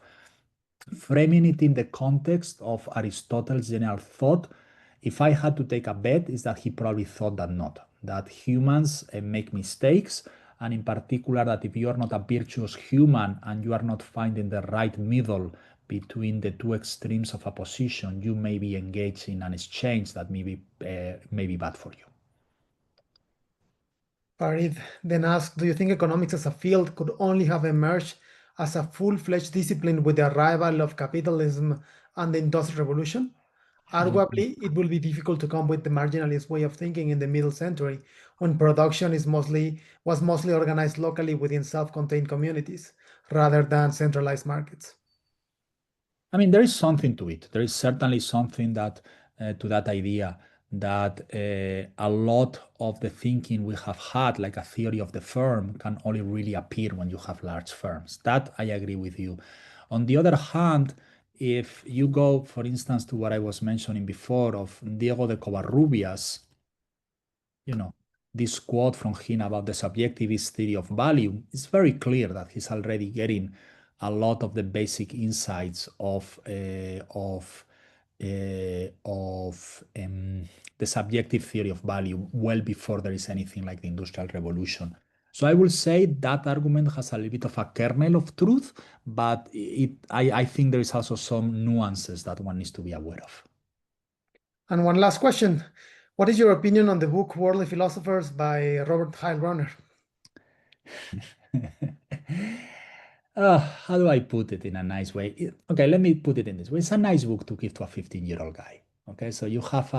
[SPEAKER 2] Framing it in the context of Aristotle's general thought, if I had to take a bet, is that he probably thought that humans make mistakes, and in particular that if you are not a virtuous human and you are not finding the right middle between the two extremes of a position, you may be engaged in an exchange that may be bad for you.
[SPEAKER 1] Farid then asks, do you think economics as a field could only have emerged as a full-fledged discipline with the arrival of capitalism and the Industrial Revolution? Arguably, it will be difficult to come with the marginalist way of thinking in the middle century, when production was mostly organized locally within self-contained communities, rather than centralized markets.
[SPEAKER 2] I mean, there is something to it. There is certainly something that to that idea that a lot of the thinking we have had, like a theory of the firm, can only really appear when you have large firms. That I agree with you. On the other hand, if you go, for instance, to what I was mentioning before of Diego de Covarrubias, this quote from him about the subjectivist theory of value, it's very clear that he's already getting a lot of the basic insights of the subjective theory of value well before there is anything like the Industrial Revolution. So I will say that argument has a little bit of a kernel of truth, but I think there is also some nuances that one needs to be aware of.
[SPEAKER 1] And one last question. What is your opinion on the book Worldly Philosophers by Robert Heilbronner?
[SPEAKER 2] How do I put it in a nice way? Okay, let me put it in this way. It's a nice book to give to a 15-year-old guy. Okay, so you have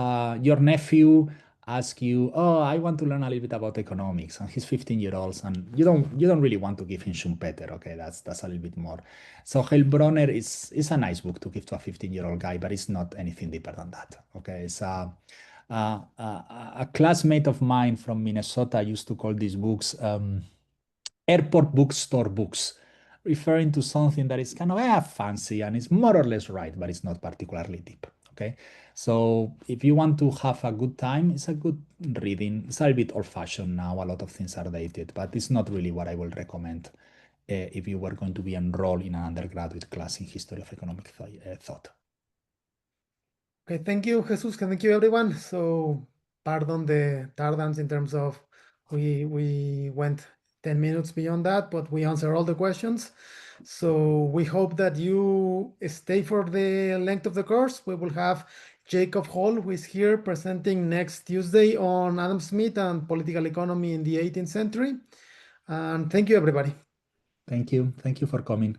[SPEAKER 2] your nephew ask you, oh, I want to learn a little bit about economics, and he's 15-year-old, and you don't really want to give him Schumpeter. Okay, that's a little bit more. So Heilbronner is a nice book to give to a 15-year-old guy, but it's not anything deeper than that. Okay, it's a classmate of mine from Minnesota used to call these books airport bookstore books, referring to something that is kind of fancy and is more or less right, but it's not particularly deep. Okay, so if you want to have a good time, it's a good reading. It's a little bit old-fashioned now. A lot of things are dated, but it's not really what I will recommend if you were going to be enrolled in an undergraduate class in history of economic thought.
[SPEAKER 1] Okay, thank you, Jesus. Thank you, everyone. So, pardon the tardance in terms of we went 10 minutes beyond that, but we answer all the questions. So we hope that you stay for the length of the course. We will have Jacob Hall, who is here presenting next Tuesday on Adam Smith and political economy in the 18th century. And thank you, everybody.
[SPEAKER 2] Thank you. Thank you for coming.